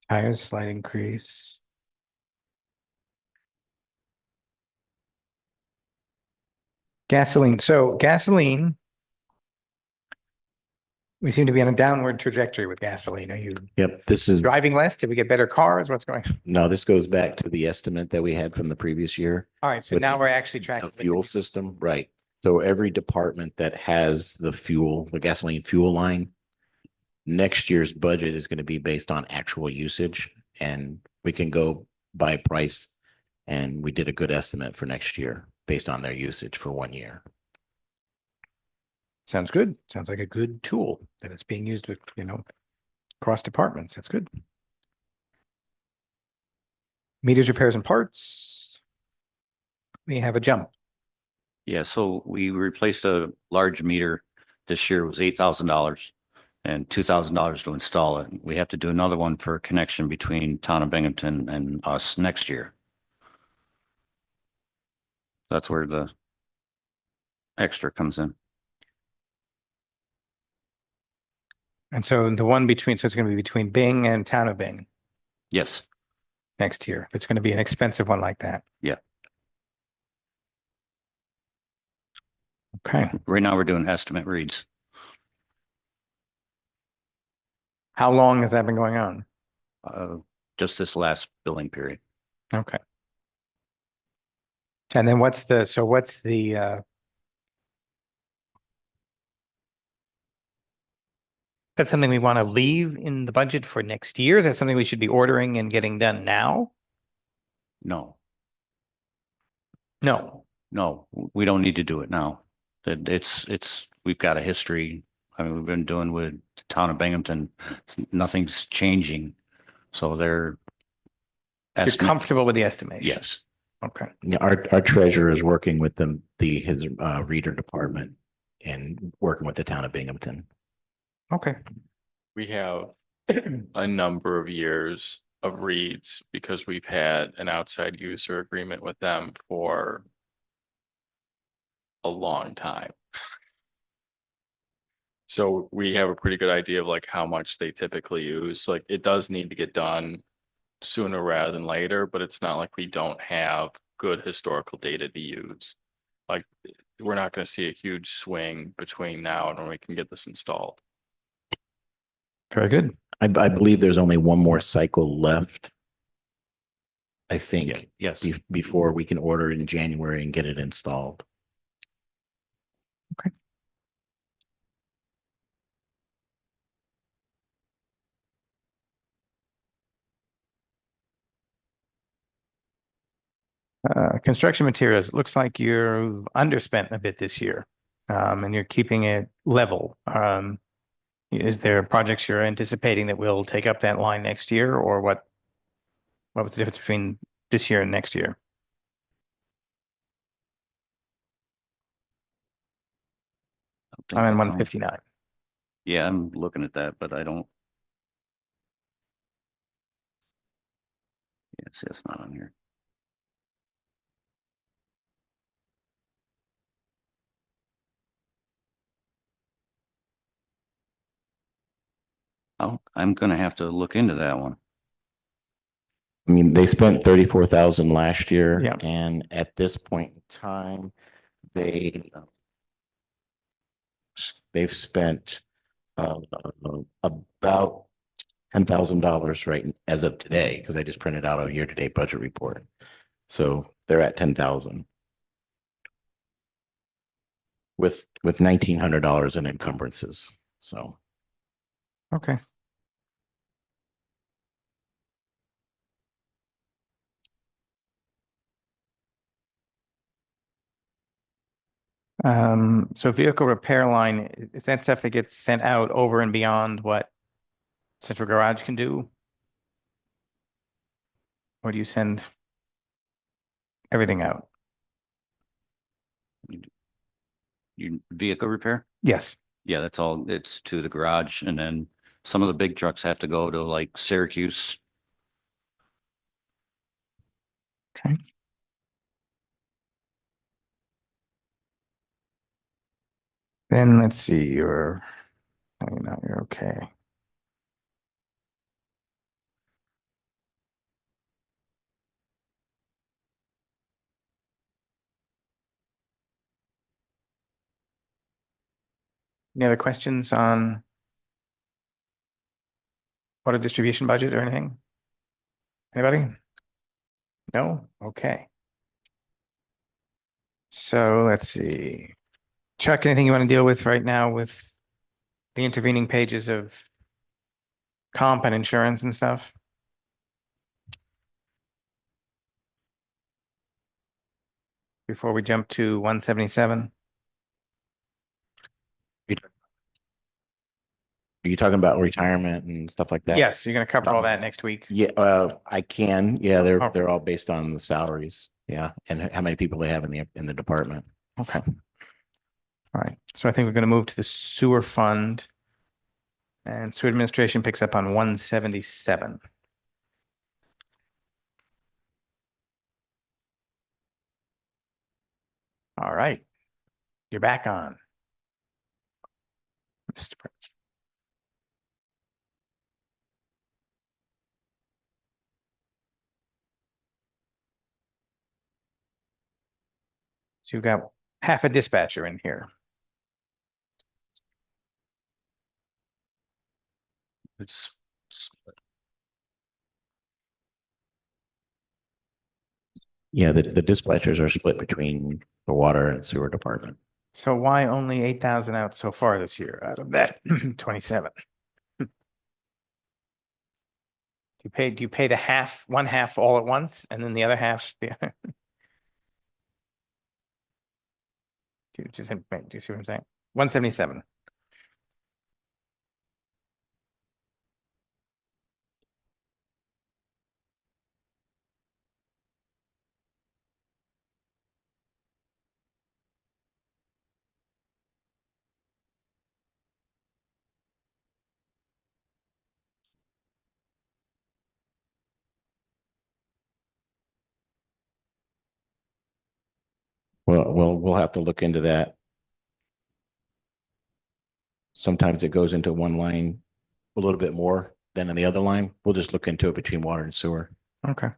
Tires, slight increase. Gasoline. So gasoline, we seem to be on a downward trajectory with gasoline. Are you Yep, this is, driving less? Did we get better cars? What's going on? no, this goes back to the estimate that we had from the previous year. All right, so With now the- we're actually tracking The fuel system, right? So every department that has the gasoline fuel line, next year's budget is going to be based on actual usage, and we can go by price. And we did a good estimate for next year based on their usage for 1 year. Sounds good. Sounds like a good tool that it's being used with, across departments. That's good. Meters, repairs and parts. We have a jump. yeah, so we replaced a large meter this year. It was $8,000 and $2,000 to install it. We have to do another one for a connection between town of Binghamton and us next year. That's where the extra comes in. And so the one between, so it's going to be between Bing and town of Bing Yes, next year. It's going to be an expensive one like that. Yeah. Okay. right now we're doing estimate reads. How long has that been going on? Just this last billing period. Okay. And then what's the that's something we want to leave in the budget for next year? That's something we should be ordering and getting done now? No, No. we don't need to do it now. We've got a history. I mean, we've been doing with the town of Binghamton. Nothing's changing. So they're. You're comfortable with the estimation? Yes. Okay. Yeah, our treasurer is working with his reader department and working with the town of Binghamton. Okay. We have a number of years of reads because we've had an outside user agreement with them for a long time. So we have a pretty good idea of like how much they typically use. Like it does need to get done sooner rather than later, but it's not like we don't have good historical data to use. Like, we're not gonna see a huge swing between now and when we can get this installed. Very good. I believe there's only one more cycle left. I think, Yes. before we can order in January and get it installed. Construction materials, it looks like you're underspent a bit this year, and you're keeping it level. Is there projects you're anticipating that will take up that line next year, or what? What was the difference between this year and next year? I'm in 159. Yeah, I'm looking at that, but I don't. Yeah, see, it's not on here. Oh, I'm gonna have to look into that one. I mean, they spent 34,000 last year. Yeah. And at this point in time, they've spent about $10,000 right as of today, because I just printed out a year-to-date budget report. So they're at 10,000 with $1,900 in encumbrances. So Okay. So vehicle repair line, is that stuff that gets sent out over and beyond what Central Garage can do? Or do you send everything out? You vehicle repair? Yes. Yeah, that's all. It's to the garage, and then some of the big trucks have to go to like Syracuse. Okay. Then let's see, you're okay. Any other questions on water distribution budget or anything? Anybody? No? Okay. So let's see. Chuck, anything you want to deal with right now with the intervening pages of comp and insurance and stuff? Before we jump to 177? are you talking about retirement and stuff like that? Yes, you're gonna cover all that next week. Yeah, I can. Yeah, Okay. they're all based on the salaries. Yeah, and how many people they have in the department. Okay. All right, so I think we're gonna move to the sewer fund. And sewer administration picks up on 177. All right, you're back on. Mr. President. So you've got half a dispatcher in here. Yeah, the dispatchers are split between the water and sewer department. So why only 8,000 out so far this year out of that 27? Do you pay the one half all at once and then the other half? Do you see what I'm saying? 177. Well, we'll have to look into that. Sometimes it goes into one line a little bit more than in the other line. We'll just look into it between water and sewer. Okay.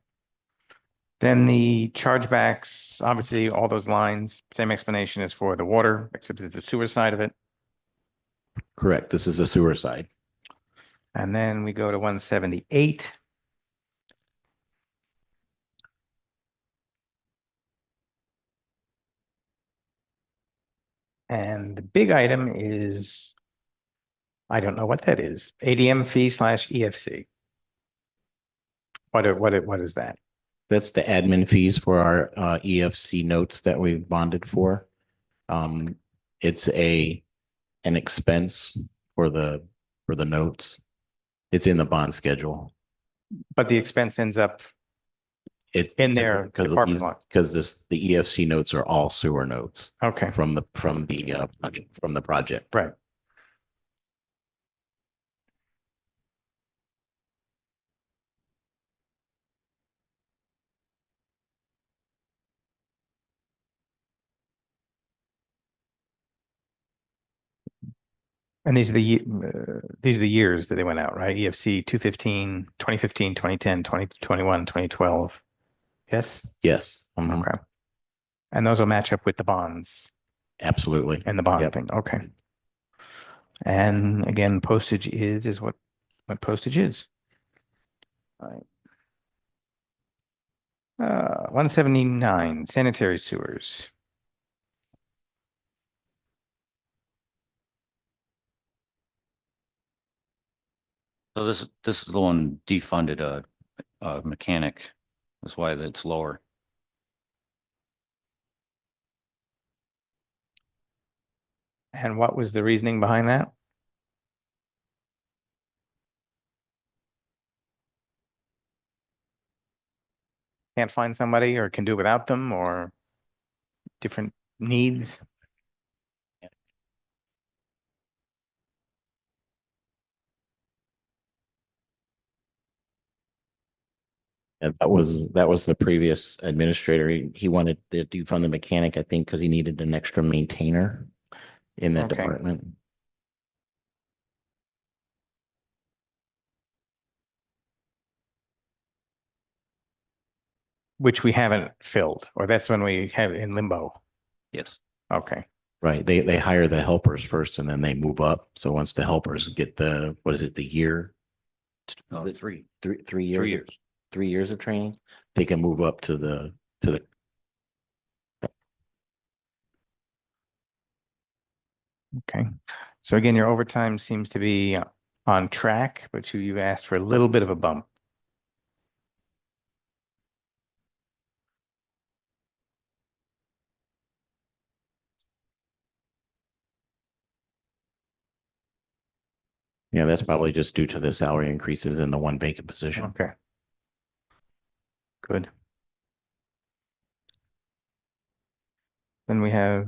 Then the chargebacks, obviously, all those lines, same explanation as for the water, except it's the sewer side of it. Correct. This is the sewer side. And then we go to 178. And the big item is, I don't know what that is, ADM fee / EFC. What is that? That's the admin fees for our EFC notes that we bonded for. It's an expense for the notes. It's in the bond schedule. But the expense ends up It's in their department line. because the EFC notes are all sewer notes Okay, from the project. right. And these are the years that they went out, right? EFC 2015, 2010, 2021, 2012. Yes? Yes. Okay. And those will match up with the bonds Absolutely. and the bond Yep. thing. Okay. And again, postage is what postage is. All right. 179 sanitary sewers. So this is the one defunded a mechanic. That's why that's lower. And what was the reasoning behind that? Can't find somebody or can do without them or different needs? And that was the previous administrator. He wanted to defund the mechanic, I think, because he needed an extra maintainer in that Okay. department. Which we haven't filled, or that's when we have it in limbo. Yes. Okay. Right. They hire the helpers first and then they move up. So once the helpers get the year? No, it's three. Three years. 3 years. 3 years of training, they can move up to the. Okay. So again, your overtime seems to be on track, but you've asked for a little bit of a bump. Yeah, that's probably just due to the salary increases in the one vacant position. Okay. Good. Then we have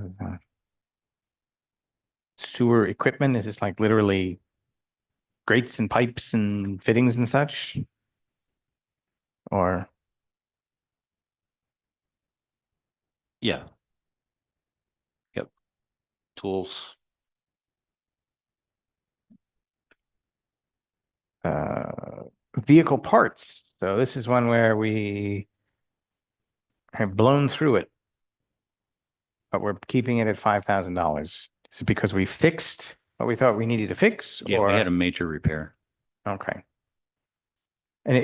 sewer equipment. Is this like literally grates and pipes and fittings and such? Or, Yeah. Yep. Tools. vehicle parts. So this is one where we have blown through it, but we're keeping it at $5,000. Is it because we fixed what we thought we needed to fix? Yeah, or we had a major repair. Okay. And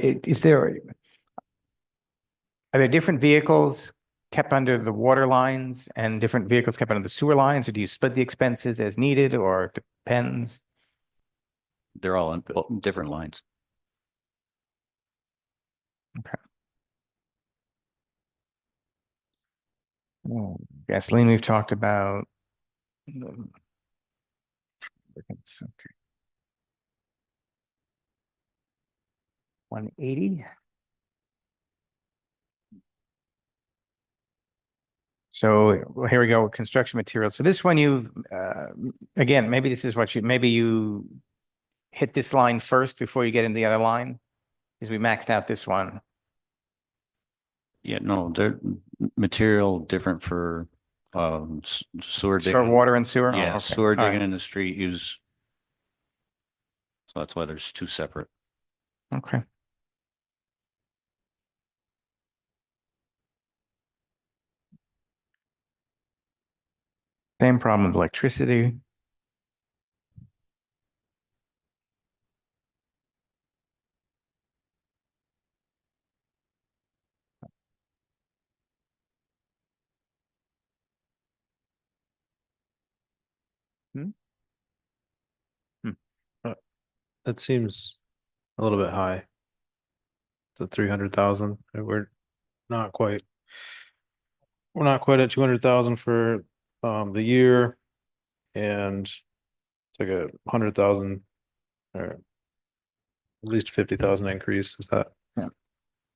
are there different vehicles kept under the water lines and different vehicles kept under the sewer lines, or do you split the expenses as needed, or it depends? They're all on different lines. Okay. Gasoline we've talked about. Okay. 180. So well, here we go, construction materials. So this one again, maybe this is what maybe you hit this line first before you get into the other line, because we maxed out this one. Yeah, no, they're material different for sewer It's for digging. water and sewer? Oh, Yeah, okay. sewer All right. digging in the street use. So that's why there's two separate. Okay. Same problem with electricity. That seems a little bit high. The 300,000, not quite. We're not quite at 200,000 for the year. And it's like 100,000 or at least 50,000 increase. Is that?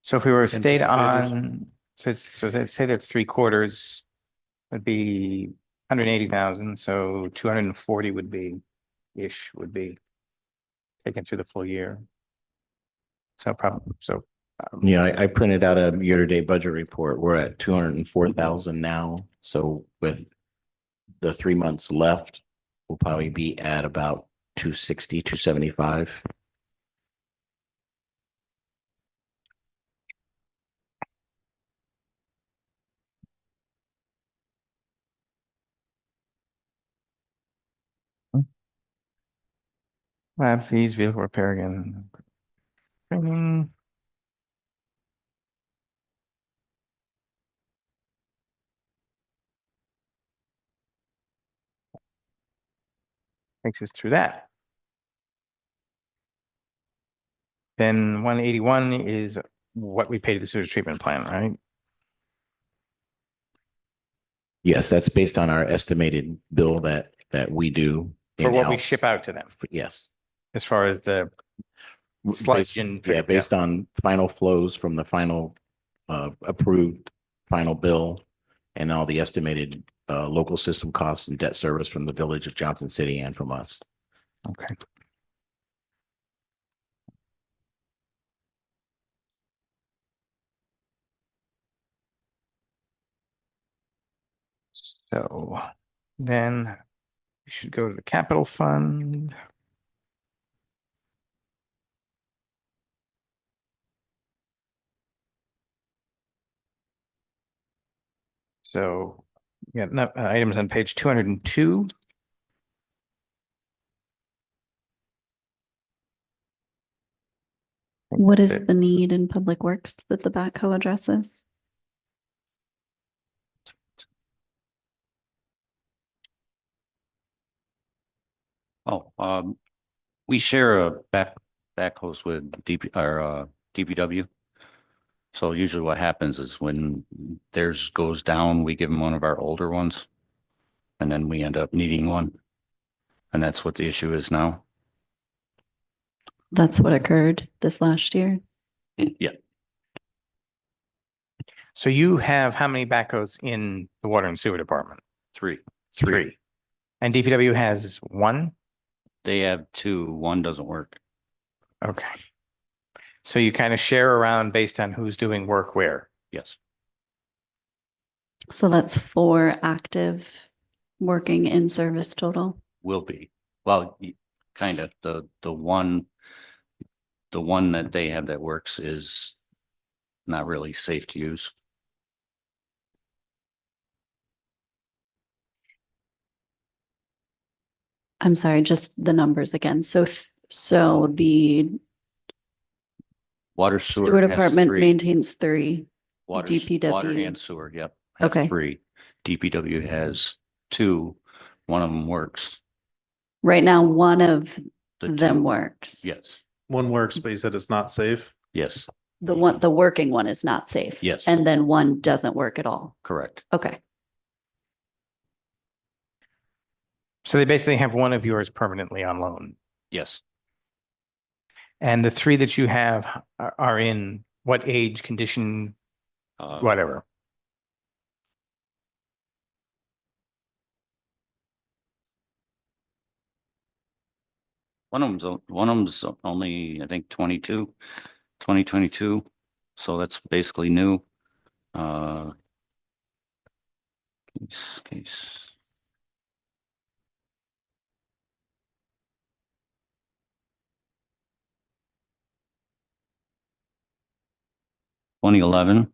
So if we were stayed Anticipated. on, so let's say that's 3/4 would be 180,000, so 240 would be taken through the full year. So probably, so Yeah, I printed out a year-to-date budget report. We're at 204,000 now. So with the 3 months left, we'll probably be at about 260, 275. lab fees, vehicle repair again. Training. Takes us through that. Then 181 is what we pay to the sewage treatment plant, right? Yes, that's based on our estimated bill that we do. For what we in-house. ship out to them, Yes. as far as the sludge and. Yeah, based on final flows from the final approved final bill and all the estimated local system costs and debt service from the village of Johnson City and from us. Okay. So then we should go to the capital fund. So, yeah, items on page 202. What is That's it. the need in Public Works that the backhoe addresses? We share a backhoes with DPW. So usually what happens is when theirs goes down, we give them one of our older ones. And then we end up needing one. And that's what the issue is now. That's what occurred this last year. Yeah, So you have how many backhoes in the water and sewer department? three. Three. And DPW has one? They have two, one doesn't work. Okay. So you kind of share around based on who's doing work where? Yes, So that's 4 active working in service total. will be. Well, kind of the one that they have that works is not really safe to use. I'm sorry, just the numbers again. So the Water sewer sewer has department three. maintains 3. Water DPW. and sewer, yep. has Okay. 3. DPW has 2. One of them works. Right now, one of The them 2 works. Yes, One works, but you said it's not safe. yes, The working one is not safe. Yes. And then one doesn't work at all. correct. Okay. So they basically have one of yours permanently on loan. Yes. And the 3 that you have are in what age, condition, whatever? One of them's only, I think, 2022. So that's basically new. Case. 2011.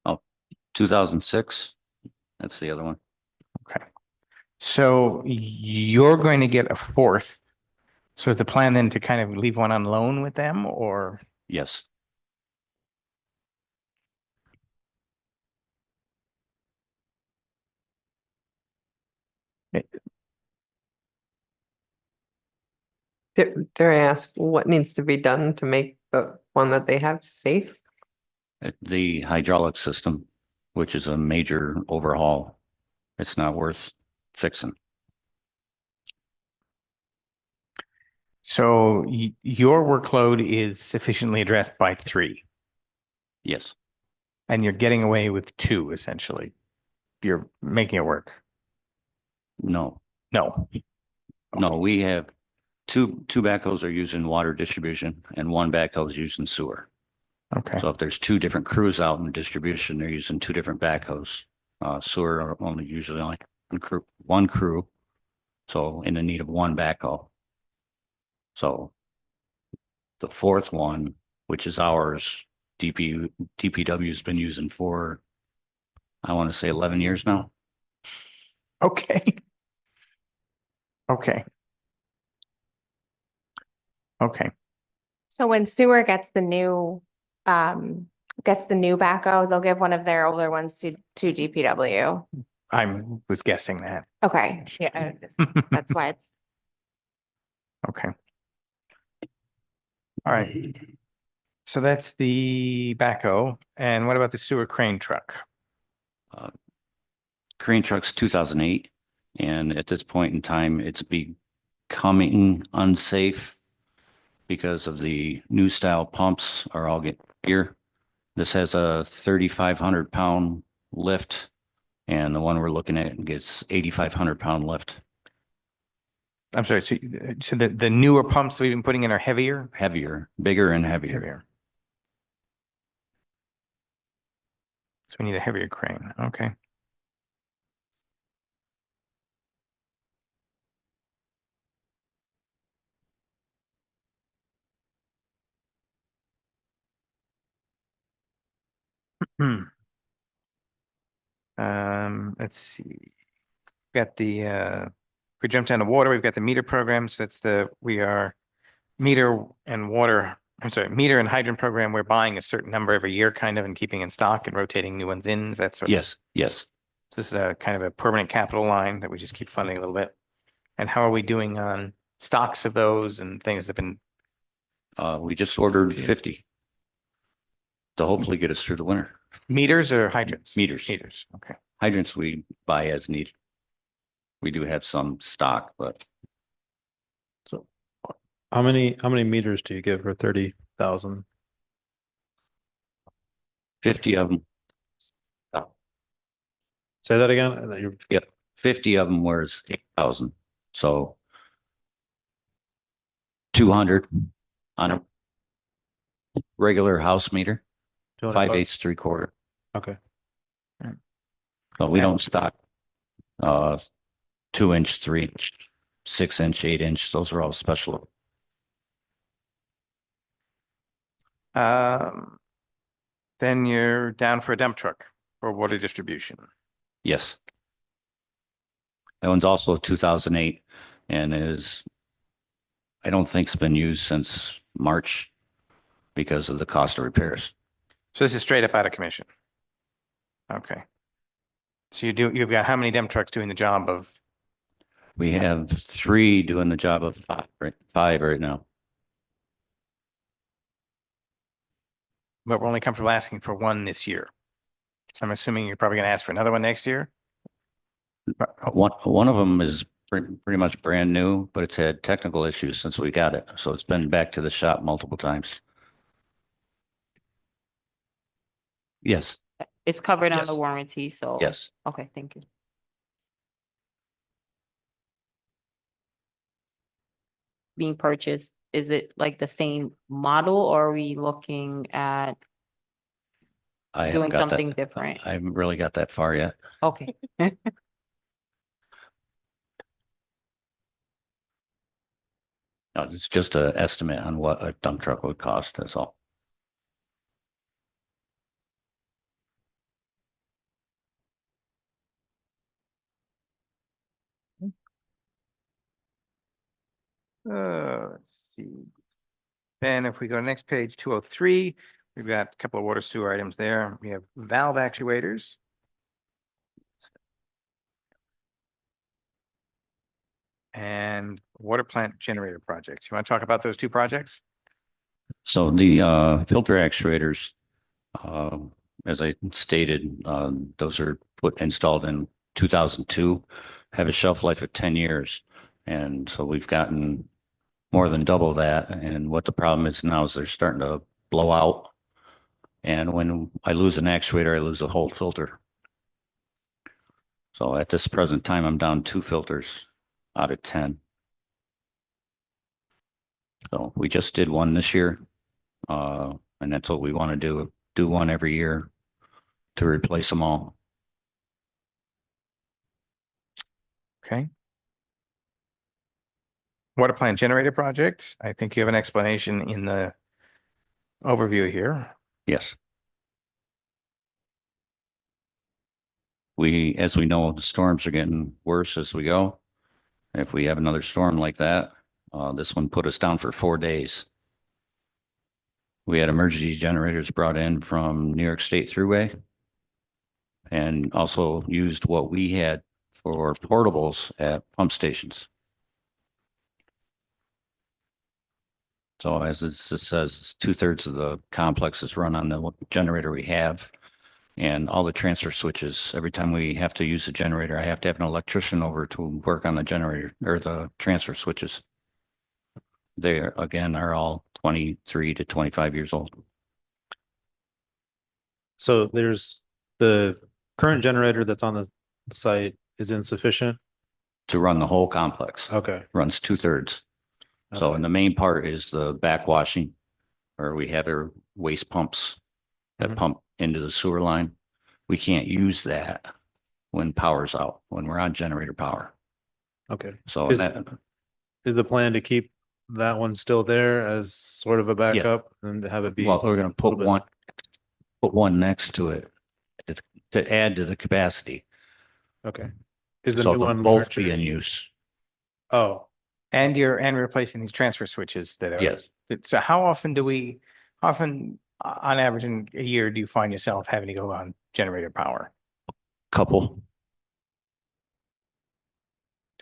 Oh, 2006. That's the other one. Okay. So you're going to get a fourth. So is the plan then to kind of leave one on loan with them or? Yes. Dare I ask what needs to be done to make the one that they have safe? The hydraulic system, which is a major overhaul. It's not worth fixing. So your workload is sufficiently addressed by 3 Yes. and you're getting away with 2 essentially. You're making it work. No, No. no, we have two backhoes are used in water distribution and one backhoe is used in sewer. Okay. So if there's 2 different crews out in distribution, they're using 2 different backhoes. Sewer are only usually like one crew. So in the need of 1 backhoe. So the fourth one, which is ours, DPW has been using for, I want to say 11 years now. Okay. Okay. Okay. So when sewer gets the new backhoe, they'll give one of their older ones to DPW. I was guessing that. Okay, yeah, that's why it's. Okay. All right. So that's the backhoe. And what about the sewer crane truck? Crane truck's 2008. And at this point in time, it's becoming unsafe because of the new style pumps are all getting bigger. This has a 3,500 pound lift and the one we're looking at gets 8,500 pound lift. I'm sorry. So the newer pumps that we've been putting in are heavier? Heavier, bigger and heavier. Heavier. So we need a heavier crane. Okay. Let's see. Got the if we jump down to water, we've got the meter program. So that's we are meter and water. I'm sorry, meter and hydrant program. We're buying a certain number every year, kind of, and keeping in stock and rotating new ones in. Is that sort of? Yes, yes. So this is a kind of a permanent capital line that we just keep funding a little bit. And how are we doing on stocks of those and things that have been? We just ordered 50 to hopefully get us through the winter. Meters or hydrants? Meters. Meters. Okay. Hydrants we buy as needed. We do have some stock, but How many meters do you give for 30,000? 50 of them. Say that again? Yep, 50 of them was 8,000. So 200 on a regular house meter, 5/8, 3/4. Okay. But we don't stock 2-inch, 3-inch, 6-inch, 8-inch. Those are all special. Then you're down for a dump truck for water distribution. Yes. That one's also 2008 and I don't think it's been used since March because of the cost of repairs. So this is straight up out of commission. Okay. So you've got how many dump trucks doing the job of? We have 3 doing the job of 5 right now. But we're only comfortable asking for 1 this year. So I'm assuming you're probably going to ask for another one next year? One of them is pretty much brand new, but it's had technical issues since we got it. So it's been back to the shop multiple times. Yes, It's covered on the Yes. warranty, so. yes. Okay, thank you. Being purchased, is it like the same model or are we looking at, I Doing haven't got that. something different. I haven't really got that far yet. okay. No, it's just an estimate on what a dump truck would cost, that's all. Let's see. Then if we go to next page, 203, we've got a couple of water sewer items there. We have valve actuators. And water plant generator projects. You want to talk about those two projects? So the filter actuators, as I stated, those are installed in 2002, have a shelf life of 10 years. And so we've gotten more than double that. And what the problem is now is they're starting to blow out. And when I lose an actuator, I lose a whole filter. So at this present time, I'm down 2 filters out of 10. So we just did one this year. And that's what we want to do one every year to replace them all. Okay. Water plant generator project. I think you have an explanation in the overview here. Yes. As we know, the storms are getting worse as we go. If we have another storm like that, this one put us down for 4 days. We had emergency generators brought in from New York State Thruway and also used what we had for portables at pump stations. So as it says, 2/3 of the complex is run on the generator we have. And all the transfer switches, every time we have to use a generator, I have to have an electrician over to work on the generator or the transfer switches. They are, again, are all 23 to 25 years old. So there's the current generator that's on the site is insufficient. To run the whole complex, Okay. runs 2/3. So, and the main part is the backwashing, where we have our waste pumps that Mhm. pump into the sewer line. We can't use that when power's out, when we're on generator power. Okay. So Is, that, is the plan to keep that one still there as sort of a backup and have it be? well, we're gonna put little bit- one next to it to add to the capacity. Okay. Is the So new they'll one both larger? be in use. Oh, And replacing these transfer switches that are. Yes. So how often on average in a year, do you find yourself having to go on generator power? Couple.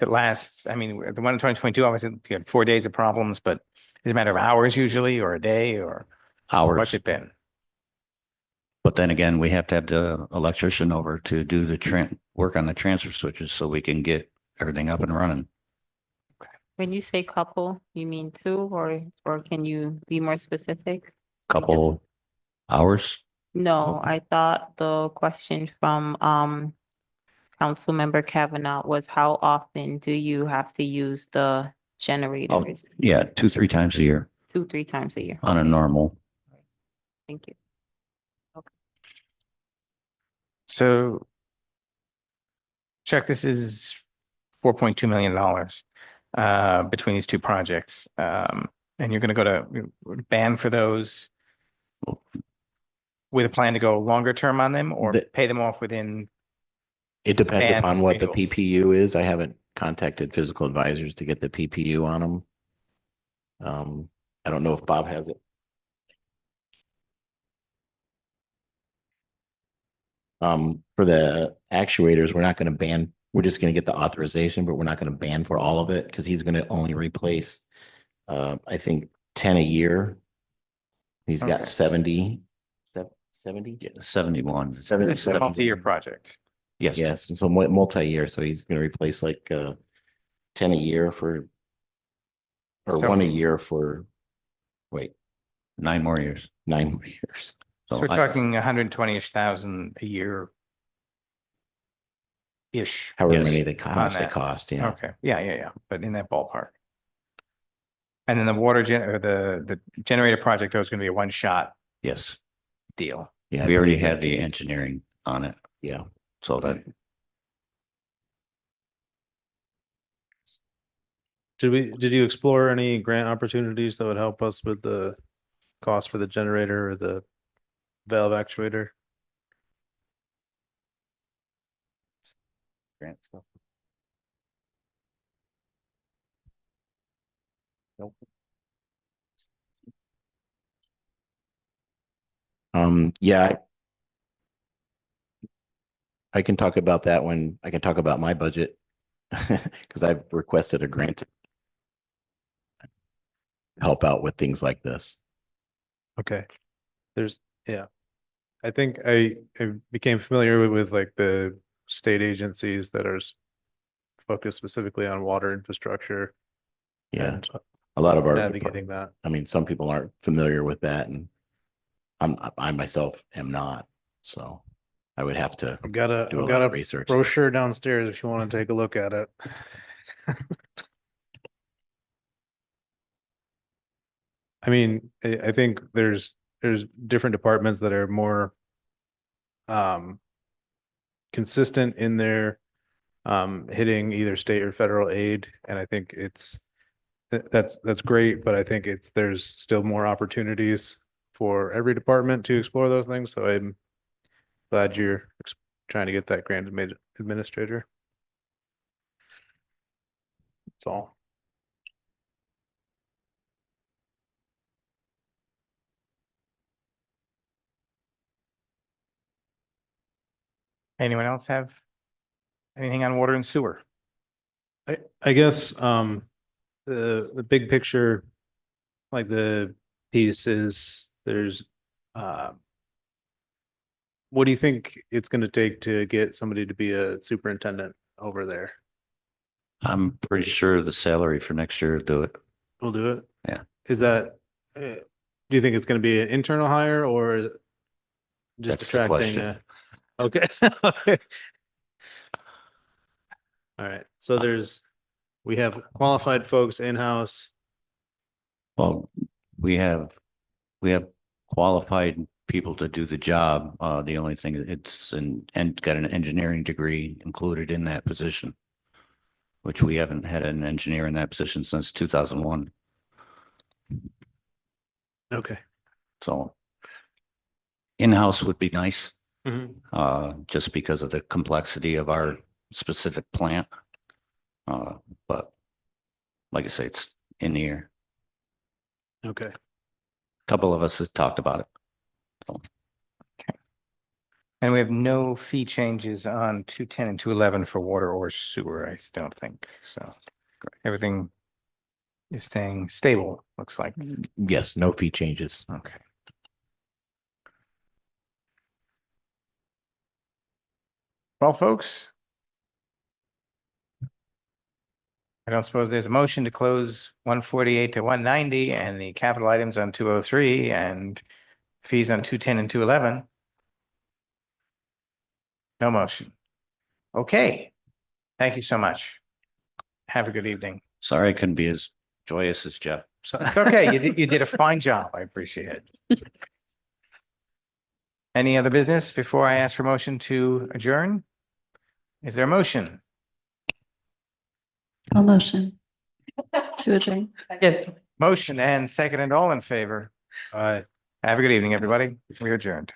It lasts, I mean, the one in 2022, obviously, you had 4 days of problems, but is it a matter of hours usually, or a day, or Hours. what's it been? But then again, we have to have the electrician over to do the work on the transfer switches so we can get everything up and running. When you say couple, you mean 2 or can you be more specific? Couple hours. No, I thought the question from Councilmember Kavanaugh was how often do you have to use the generators? Yeah, 2-3 times a year 2-3 times a year. on a Okay, normal. thank you. So Chuck, this is $4.2 million between these two projects. And you're going to go to ban for those with a plan to go longer term on them or pay them off within. It depends And upon what the renewals. PPU is. I haven't contacted physical advisors to get the PPU on them. I don't know if Bob has it. For the actuators, we're not going to ban, we're just going to get the authorization, but we're not going to ban for all of it because he's going to only replace, I think 10 a year. He's got Okay. 70. 70? Yeah, 71. It's a multi-year project. Yes. Yes, and so multi-year, so he's gonna replace like 10 a year for. Or So- 1 a year for, wait, 9 more years. 9 more years. So So we're I- talking 120-ish thousand a year. Ish. However Yes. many how On much they that. cost, yeah. Okay, yeah, but in that ballpark. And then the or the generator project, that was gonna be a one-shot Yes, deal. Yeah. I we already believe had it- the engineering on it, Yeah. so that Did you explore any grant opportunities that would help us with the cost for the generator or the valve actuator? Grant stuff. Nope. Yeah. I can talk about that when I can talk about my budget. Because I've requested a grant to help out with things like this. Okay. Yeah. I think I became familiar with like the state agencies that are focused specifically on water infrastructure. Yeah. And A lot of our, navigating that. I mean, some people aren't familiar with that, and I myself am not, so I would have to I've got do a lot a of research. brochure downstairs if you want to take a look at it. I mean, I think there's different departments that are more consistent in their hitting either state or federal aid, and I think that's great, but I think there's still more opportunities for every department to explore those things, so I'm glad you're trying to get that grant made administrator. That's all. Anyone else have anything on water and sewer? I guess the big picture, like the piece is there's what do you think it's going to take to get somebody to be a superintendent over there? I'm pretty sure the salary for next year will do it. We'll do it. Yeah. Is that do you think it's going to be an internal hire or just That's the attracting question. okay. All right. So we have qualified folks in-house. Well, we have qualified people to do the job. The only thing and got an engineering degree included in that position, which we haven't had an engineer in that position since 2001. Okay. So in-house would be nice, Mhm. just because of the complexity of our specific plant. But like I say, it's in the air. Okay. A couple of us have talked about it. And we have no fee changes on 210 and 211 for water or sewer, I don't think, so. Everything is staying stable, looks like. Yes, no fee changes. Okay. Well, folks. I don't suppose there's a motion to close 148 to 190 and the capital items on 203 and fees on 210 and 211. No motion. Okay. Thank you so much. Have a good evening. Sorry, I couldn't be as joyous as Jeff. So it's okay. You did a fine job. I appreciate it. Any other business before I ask for motion to adjourn? Is there a motion? A motion to adjourn. Again. Motion and second and all in favor. All right. Have a good evening, everybody. We are adjourned.